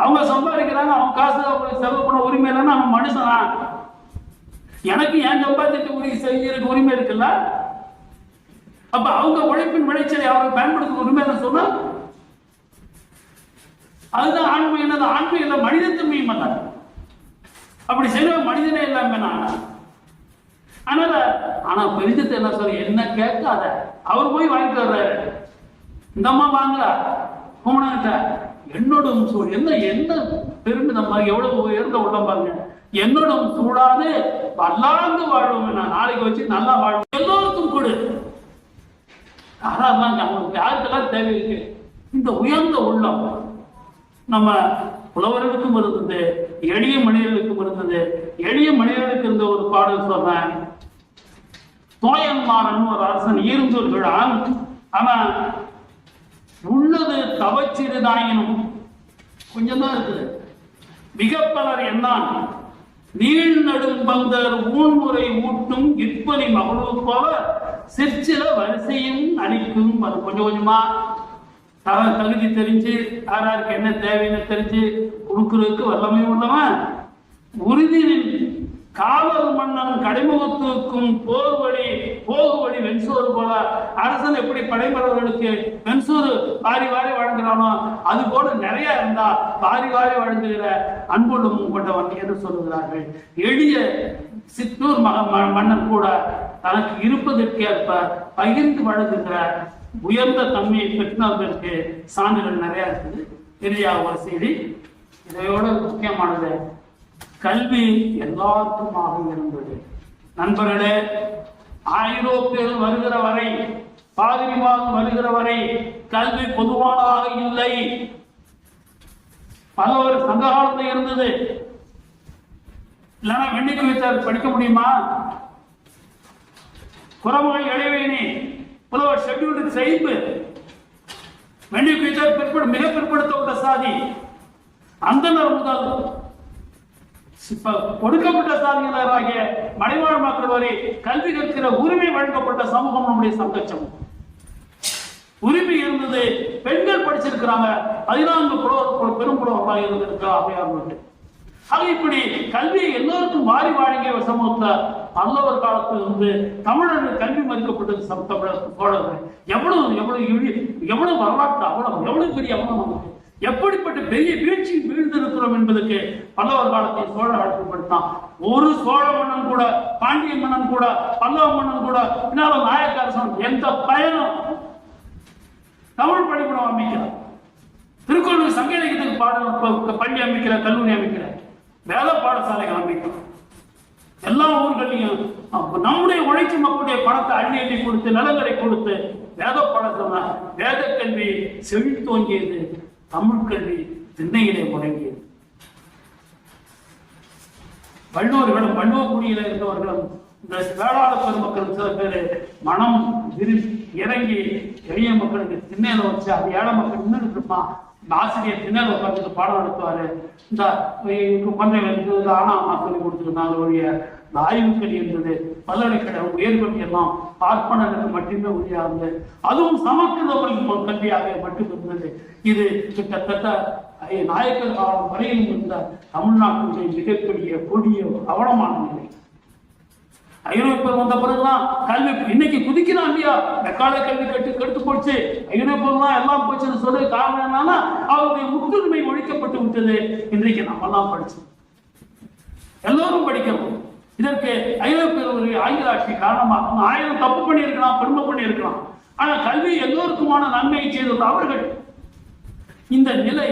அவங்க சம்பாதிக்கிறாங்க, அவங்க காசு அவங்களுக்கு செலவு பண்ண உரிமை இல்லைன்னா அவன் மனுஷனா? எனக்கு என் சம்பாதிக்க செய்யறதுக்கு உரிமை இருக்குல்ல. அப்ப அவங்க உழைப்பின் விளைச்சலை அவர்கள் பயன்படுத்த உரிமை சொன்னா அதுதான் ஆண்மை. என்னது ஆண்மை இல்லை, மனிதத்தன்மையும் அல்ல. அப்படி செய்ய மனிதனே இல்லாம ஆனா பெரிதத்தை என்ன சொல்ற? என்ன கேட்காத. அவர் போய் வாங்கிட்டு வர்றாரு. இந்த அம்மா வாங்கலா குமணன்ட்ட என்னோட சூழ் என்ன என்ன பெருமிதம், எவ்வளவு உயர்ந்த உள்ளம் பாருங்க. என்னோட சூடாது வல்லாண்டு வாழ்வோம். நான் நாளைக்கு வச்சு நல்லா வாழ்வோம். எல்லோருக்கும் கொடு. அதான் அவங்களுக்கு யாருக்கெல்லாம் தேவை இருக்கு. இந்த உயர்ந்த உள்ளம் நம்ம புலவர்களுக்கும் இருந்தது, எளிய மனிதர்களுக்கும் இருந்தது. எளிய மனிதர்களுக்கு இருந்த ஒரு பாடல் சொல்றேன். தோயன்மாரன் ஒரு அரசன் ஈருந்தூர்களான். அவன் உள்ளது தவச்சிறுதாயினும் கொஞ்சம் தான் இருக்குது. மிகப்பலர் என்னான் நீள் நடும் பந்தர் ஊன்முறை ஊட்டும் இற்பனி மகளூர் போல சிற்சில வரிசையும் அளிக்கும். அது கொஞ்சம் கொஞ்சமா தகுதி தெரிஞ்சு யாராருக்கு என்ன தேவைன்னு தெரிஞ்சு கொடுக்குறதுக்கு வல்லமை உள்ளவன். உறுதியின் காவல் மன்னன் கடைமுகத்துக்கும் போகுவழி வெண்சோறு போல அரசன் எப்படி படைமரவர்களுக்கு வெண்சோறு வாரி வாரி வழங்குறானோ அது போல நிறைய இருந்தா வாரி வாரி வழங்குகிற அன்புள்ளம் கொண்டவன் என்று சொல்லுகிறார்கள். எளிய சிற்றூர் மன்னன் கூட தனக்கு இருப்பதற்கேற்ப பகிர்ந்து வழங்குகிற உயர்ந்த தன்மையை பெற்றவர்களுக்கு சான்றுகள் நிறைய இருக்குது. இறுதியாக ஒரு செய்தி, இதையோட முக்கியமானது, கல்வி எல்லாருக்குமாக இருந்தது. நண்பர்களே, ஐரோப்பியர்கள் வருகிற வரை, பாதிரிவாதம் வருகிற வரை கல்வி பொதுவானதாக இல்லை. பலவர் சங்க காலத்தில் இருந்தது. இல்லைன்னா வெண்ணிக்கு வைத்தார் படிக்க முடியுமா? குறமகள் இளைவேணி புலவர் ஷெட்யூல்டு செய்து வெண்ணிக்கு வைத்தார் மிக பிற்படுத்தப்பட்ட சாதி. அந்தனர் முதல் கொடுக்கப்பட்ட சாதியினராகிய மலைவாழ் மக்கள் வரை கல்வி கற்கிற உரிமை வழங்கப்பட்ட சமூகம் நம்முடைய சங்க சமூகம். உரிமை இருந்தது. பெண்கள் படிச்சிருக்கிறாங்க. 14 பெரும் புலவர்களாக இருந்திருக்கிறார். ஆக இப்படி கல்வியை எல்லோருக்கும் வாரி வழங்கிய சமூகத்தை பல்லவர் காலத்தில் இருந்து தமிழர்கள் கல்வி மறுக்கப்பட்டது. சோழர்கள் எவ்வளவு வரலாற்று எவ்வளவு பெரிய அவலம், எப்படிப்பட்ட பெரிய வீழ்ச்சி வீழ்ந்திருக்கிறோம் என்பதற்கு பல்லவர் காலத்தை சோழ ஆட்சிப்படுத்தான். ஒரு சோழ மன்னன் கூட, பாண்டிய மன்னன் கூட, பல்லவ மன்னன் கூட, நாயக்க அரசன் எந்த பயனும் தமிழ் பள்ளிக்கூடம் அமைக்கிறார். திருக்குறள் சங்க இலக்கியத்துக்கு பள்ளி அமைக்கிறார், கல்லூரி அமைக்கிறார், வேத பாடசாலைகள் அமைக்கிறார். எல்லா ஊர்களையும் நம்முடைய உழைச்சி மக்களுடைய பணத்தை அள்ளி அள்ளி கொடுத்து, நிலங்களை கொடுத்து வேத பாடசாலை, வேத கல்வி செழித்தோங்கியது. தமிழ் கல்வி திண்ணையிலே முடங்கியது. வள்ளுவர்களும் வள்ளுவக்குடியில இருந்தவர்களும் இந்த வேளாளர் பெருமக்களும் சில பேர் மனம் இறங்கி எளிய மக்களுக்கு திண்ணையில வச்சு, அது ஏழை மக்கள் நின்று இருப்பான். இந்த ஆசிரியர் திண்ணையில உட்காந்து பாடம் நடத்துவாரு. இந்த பண்டைகளுக்கு ஆனா சொல்லி கொடுத்துருந்தாங்க. ஒழிய இந்த ஆய்வுக்கல்வி இருந்தது. பல்கலைக்கழகம் உயர்கல்வி எல்லாம் பார்ப்பனருக்கு மட்டுமே உரியா இருந்தது. அதுவும் சமஸ்கிருத கல்வியாக மட்டும் இருந்தது. இது கிட்டத்தட்ட நாயக்கர் காலம் வரையிலும் இருந்த தமிழ்நாட்டினுடைய மிகப்பெரிய கொடிய அவலமான நிலை. ஐரோப்பியர் வந்த பிறகுதான் கல்வி இன்னைக்கு குதிக்கிறான் இல்லையா? மெக்கால கல்வி கெடுத்து போச்சு, ஐரோப்பியர் தான் எல்லாம் போச்சுன்னு சொல்லி காரணம் என்னன்னா அவருடைய முற்றுரிமை ஒழிக்கப்பட்டு விட்டது. இன்றைக்கு நம்ம எல்லாம் படிச்சோம், எல்லோரும் படிக்கிறோம். இதற்கு ஐரோப்பியர்களுடைய ஆங்கில ஆட்சி காரணமாக 1000 தப்பு பண்ணி இருக்கலாம், பெருமை பண்ணி இருக்கலாம். ஆனா கல்வி எல்லோருக்குமான நன்மையை செய்தது அவர்கள். இந்த நிலை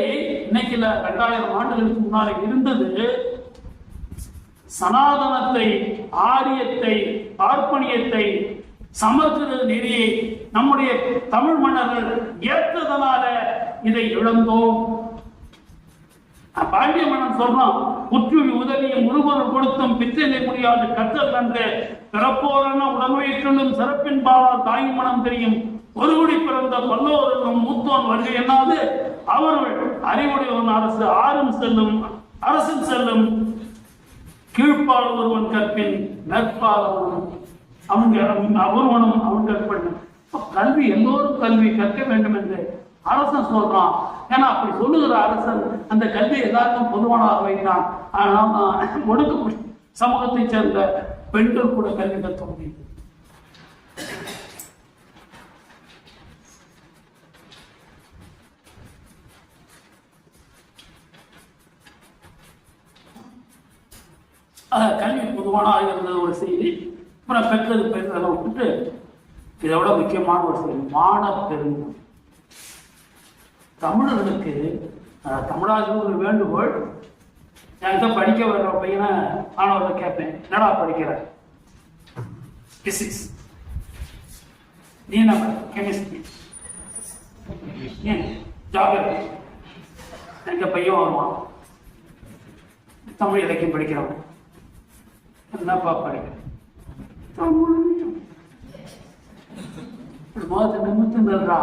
இன்னைக்கு 2000 ஆண்டுகளுக்கு முன்னாலே இருந்தது. சனாதனத்தை, ஆரியத்தை, பார்ப்பனியத்தை, சமஸ்கிருத நெறியை நம்முடைய தமிழ் மன்னர்கள் ஏற்றதனால இதை இழந்தோம். பாண்டிய மன்னன் சொல்றான், புற்றுவி உதவியும் முருகன் கொடுத்தும் பித்தனை முடியாது கற்றல் என்று பிறப்போரென உடன்வயிற்றிலும் சிறப்பின் பாலால் தாய் மனம் தெரியும் ஒருகுடி பிறந்த பல்லோரும் மூத்தோன் வருகை என்னாது அவர்கள் அறிவுடையவன் அரசு ஆறும் செல்லும் அரசும் செல்லும் கீழ்ப்பால் ஒருவன் கற்பின் நற்பால் ஒருவனும் அவன் கற்பன். கல்வி எல்லோரும் கல்வி கற்க வேண்டும் என்று அரசன் சொல்றான். ஏன்னா அப்படி சொல்லுகிற அரசன் அந்த கல்வி எல்லாருக்கும் பொதுவானதாக வைத்தான். ஆனால் ஒடுக்கப்பட்ட சமூகத்தை சேர்ந்த பெண்கள் கூட கல்வி கற்க முடியும். கல்வி பொதுவானதாக இருந்தது ஒரு செய்தி. அப்புறம் பெற்றது பெற்றதை விட்டுட்டு இதை விட முக்கியமான ஒரு செய்தி, மானப்பெருமை. தமிழர்களுக்கு தமிழாசிரியர் ஒரு வேண்டுகோள். என்கிட்ட படிக்க வர்ற பையனை மாணவர்களை கேட்பேன், என்னடா படிக்கிற? பிசிக்ஸ். நீ என்ன? கெமிஸ்ட்ரி. ஜாகிரபி. எங்க பையன் வருவான், தமிழ் இலக்கியம் படிக்கிறவன். என்னப்பா படிக்கிற? நிமிர்ந்துன்றா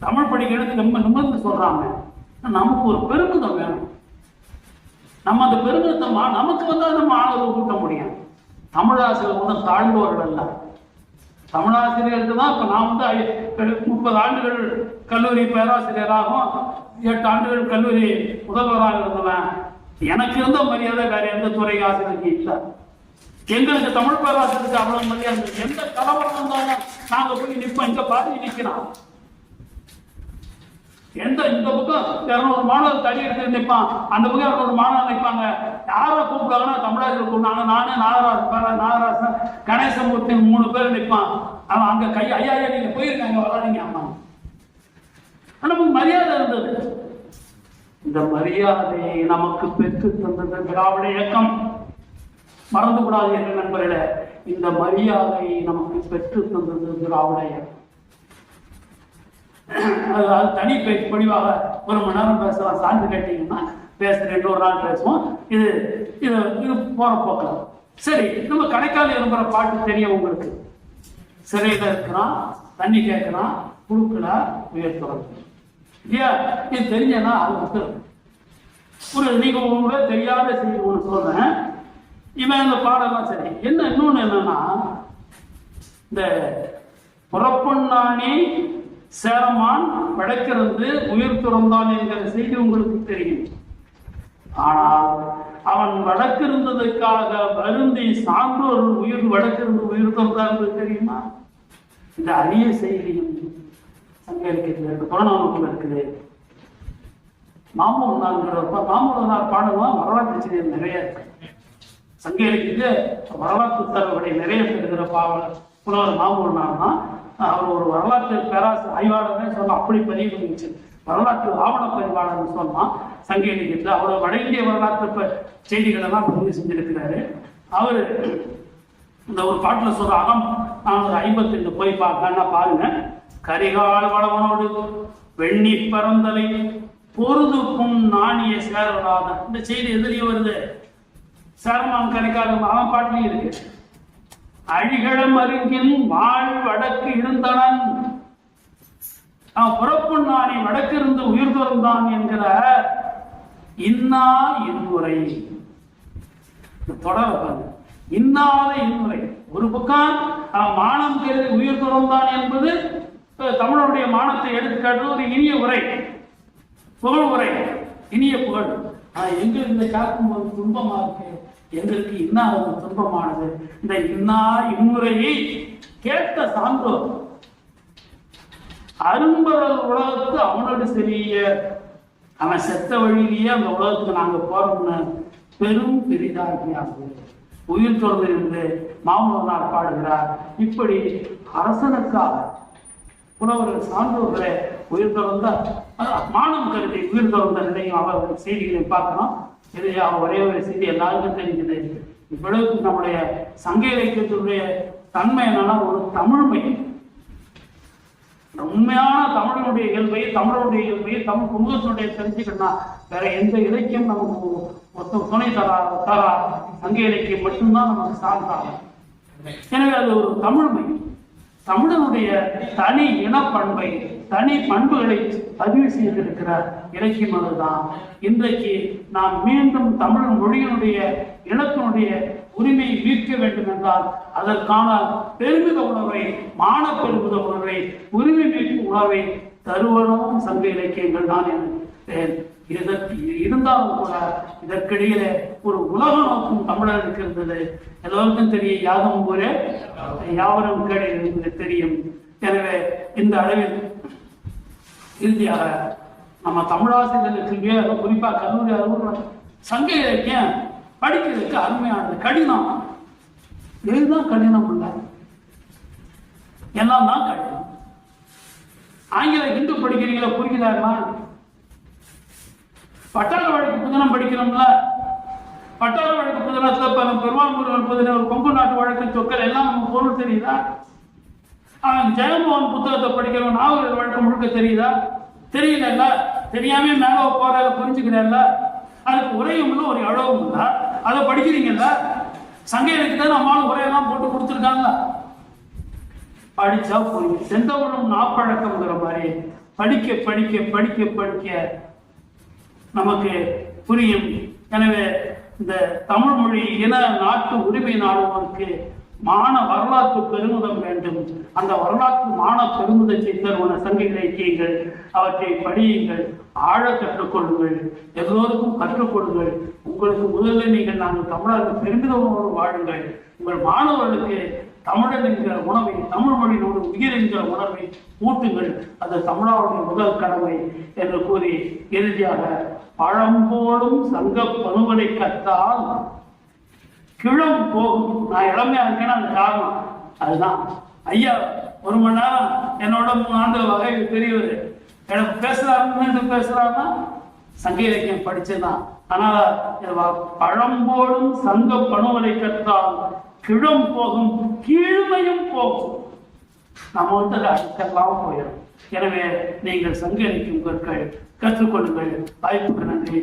தமிழ் படிக்கிறது ரொம்ப நிமிர்ந்து சொல்றாங்க. நமக்கு ஒரு பெருமிதம் வேணும். நம்ம அந்த பெருமிதத்தை நமக்கு வந்தால் நம்ம ஆளுநர் கூட்ட முடியும். தமிழாசிரியர் வந்து தாழ்ந்தவர்கள் அல்ல. தமிழாசிரியருக்கு தான் இப்ப நான் வந்து 30 ஆண்டுகள் கல்லூரி பேராசிரியராகவும் 8 ஆண்டுகள் கல்லூரி முதல்வராக இருந்தவன். எனக்கு இருந்த மரியாதை வேற எந்த துறை ஆசிரியருக்கு இல்லை. எங்களுக்கு தமிழ் பேராசிரியருக்கு அவ்வளவு மரியாதை. எந்த கலவரம் வந்தாலும் நாங்க போய் நிற்போம். இங்க பார்த்து நிற்கிறோம். இந்த பக்கம் 200 மாணவர் தள்ளி எடுத்து நிற்பான், அந்த பக்கம் 200 மாணவர் நிற்பாங்க. யாரை கூப்பிடுவாங்கன்னா தமிழாசிரியர் கூப்பிடுவாங்க. நானு நாகராசன் கணேசமூர்த்தி 3 பேர் நிற்பான். அவன் அங்க ஐயா நீங்க போயிருக்காங்க வராதிங்க. அம்மா நமக்கு மரியாதை இருந்தது. இந்த மரியாதையை நமக்கு பெற்று தந்தது திராவிட இயக்கம். மறந்து கூடாது நண்பர்களே, இந்த மரியாதையை நமக்கு பெற்று தந்தது திராவிட இயக்கம். அது தனி படிவாக 1 மணி நேரம் பேசலாம். சான்று கேட்டீங்கன்னா பேசுறேன், இன்னொரு நாள் பேசுவோம். இது இது இது போற போக்கலாம். சரி, நம்ம கடைக்கால இருக்கிற பாட்டு தெரியும் உங்களுக்கு. சிறையில இருக்கிறான், தண்ணி கேட்கிறான், குடுக்கல, உயர்த்துறது இல்லையா? இது தெரிஞ்சனா அது நீங்க உங்களுக்கு தெரியாத செய்தி ஒன்று சொல்றேன். இவன் இந்த பாடலாம் சரி. இன்னொன்னு என்னன்னா, இந்த புறப்பொன்னானி சேரமான் வடக்கிருந்து உயிர் துறந்தான் என்கிற செய்தி உங்களுக்கு தெரியும். ஆனால் அவன் வடக்கிருந்ததுக்காக வருந்தி சான்றோர் வடக்கிருந்து உயிர் துறந்தார்கள் தெரியுமா? இந்த அரிய செய்தியும் சங்க இலக்கியத்தில் புறநானூற்றில் இருக்குது. மாமூலனார் பாடலாம் வரலாற்று செய்திகள் நிறைய இருக்கு. சங்க இலக்கியத்தில் வரலாற்று தரவுகளை நிறைய பெறுகிற புலவர் மாமூலனார் தான். அவர் ஒரு வரலாற்று பேராசிரியர் ஆய்வாளர் சொன்னா, அப்படி பதிவு பண்ணிச்சு. வரலாற்று ஆவண பதிவாளர்னு சொன்னான் சங்க இலக்கியத்தில். அவர் வட இந்திய வரலாற்று செய்திகள் எல்லாம் பதிவு செஞ்சிருக்கிறாரு. அவர் இந்த ஒரு பாட்டில் சொல்ற அகம் 452 போய் பார்க்கன்னா பாருங்க. கரிகால் வளவனோடு வெண்ணி பரந்தலை பொருது புண் நாணிய சேரலாத. இந்த செய்தி எதிரியே வருது. சேரமான் கரிகால் அவன் பாட்டிலையும் இருக்கு. அழிகளம் அருங்கின் வாழ் வடக்கு இருந்தனன், அவன் புறப்பொன்னானி வடக்கு இருந்து உயிர் துறந்தான் என்கிற இன்னா இன்முறை தொடர இன்னாத இன்முறை. ஒரு பக்கம் மானம் கருதி உயிர் துறந்தான் என்பது தமிழருடைய மானத்தை எடுத்துக்காட்டு ஒரு இனிய உரை, புகழ் உரை, இனிய புகழ். எங்களுக்கு இந்த காக்கும் போது துன்பமா இருக்கு, எங்களுக்கு இன்னாத துன்பமானது. இந்த இன்னா இன்முறையை கேட்ட சான்றோர் அரும்பரல் உலகத்து அவனோடு சரிய, அவன் செத்த வழியிலேயே அந்த உலகத்துக்கு நாங்க போறோம்னு பெரும் பெரிதாகியாகும் உயிர் தொடர்ந்து என்று மாமூலனார் பாடுகிறார். இப்படி அரசனுக்காக புலவர்கள் சான்றோர்களை உயிர் தொடர்ந்த மானம் கருதி உயிர் தொடர்ந்த நிலையும் அவர் செய்திகளை பார்க்கணும். இது ஒரே ஒரு செய்தி எல்லாருக்கும் தெரிஞ்சது. இவ்வளவுக்கு நம்முடைய சங்க இலக்கியத்தினுடைய தன்மை என்னன்னா, ஒரு தமிழ்மை, உண்மையான தமிழனுடைய இயல்பை, தமிழனுடைய இயல்பை, தமிழ் சமூகத்தினுடைய தெரிஞ்சுக்கணும்னா வேற எந்த இலக்கியம் நமக்கு துணை தரா சங்க இலக்கியம் மட்டும்தான் நமக்கு சார்ந்தாகும். எனவே அது ஒரு தமிழ்மை, தமிழனுடைய தனி இனப்பண்பை, தனி பண்புகளை பதிவு செய்திருக்கிற இலக்கியம் அதுதான். இன்றைக்கு நாம் மீண்டும் தமிழ் மொழியினுடைய இனத்தினுடைய உரிமையை மீட்க வேண்டும் என்றால் அதற்கான பெருமித உணர்வை, மான பெருமித உணர்வை, உரிமை மீட்பு உணர்வை தருவனும் சங்க இலக்கியங்கள் தான் இருந்தாலும் கூட இதற்கிடையில ஒரு உலக நோக்கும் தமிழருக்கு இருந்தது. எல்லோருக்கும் தெரியும், யாதும் ஊரே யாவரும் கேடு என்பது தெரியும். எனவே இந்த அளவில் இறுதியாக நம்ம தமிழாசிரியர்களுக்கு குறிப்பாக கல்லூரி அறிவு சங்க இலக்கியம் படிக்கிறதுக்கு அருமையானது. கடினம் இதுதான் கடினம் இல்லை, எல்லாம் தான் கடினம். ஆங்கில ஹிந்து படிக்கிறீங்களா, புரியுதாருமா? பட்டாள வழக்கு புதினம் படிக்கிறோம்ல, பட்டாள வழக்கு புதினத்துல பெருமாள் முருகன் புதினம், கொங்கு நாட்டு வழக்கு சொற்கள் எல்லாம் நமக்கு பொருள் தெரியுதா? ஜெயமோகன் புத்தகத்தை படிக்கிறோம், நாவல் வழக்கு முழுக்க தெரியுதா? தெரியல, தெரியாம மேல போற புரிஞ்சுக்கிறேன்ல, அதுக்கு உரையும் இல்லை, ஒரு அளவும் இல்லை. அதை படிக்கிறீங்கல்ல, சங்க இலக்கியத்தை நம்மளால உரையெல்லாம் போட்டு கொடுத்துருக்காங்க, படிச்சா புரியும். செந்தவனும் நாப்பழக்கம்ங்கிற மாதிரி படிக்க படிக்க படிக்க படிக்க நமக்கு புரியும். எனவே இந்த தமிழ் மொழி இன நாட்டு உரிமை நாடுவதற்கு மான வரலாற்று பெருமிதம் வேண்டும். அந்த வரலாற்று மான பெருமிதத்தை தருவன சங்க இலக்கியங்கள். அவற்றை படியுங்கள், ஆழ கற்றுக்கொள்ளுங்கள், எல்லோருக்கும் கற்றுக்கொள்ளுங்கள். உங்களுக்கு முதலில் நீங்கள் நாங்கள் தமிழர்கள் பெருமிதமோடு வாழுங்கள். உங்கள் மாணவர்களுக்கு தமிழன் என்கிற உணவை, தமிழ் மொழியினோடு உயிர் என்கிற உணர்வை ஊட்டுங்கள். அது தமிழாவுடைய முதல் கடமை என்று கூறி இறுதியாக பழம்போலும் சங்க பணுவலை கற்றால் கிழம் போகும். நான் இளமையா இருக்கேன்னா அந்த காரணம் அதுதான். ஐயா 1 மணி நேரம் என்னோட 3 ஆண்டு வகை பெரியவர் எனக்கு பேசுறாருன்னா சங்க இலக்கியம் படிச்சதுதான். அதனால பழம்போடும் சங்க பணுவலை கற்றால் கிழம் போகும், கீழ்மையும் போகும். நம்ம அது அடுக்கெல்லாம் போயிடும். எனவே நீங்கள் சங்க இலக்கியம் கற்றுக்கொள்ளுங்கள். வாய்ப்புக்கு நன்றி.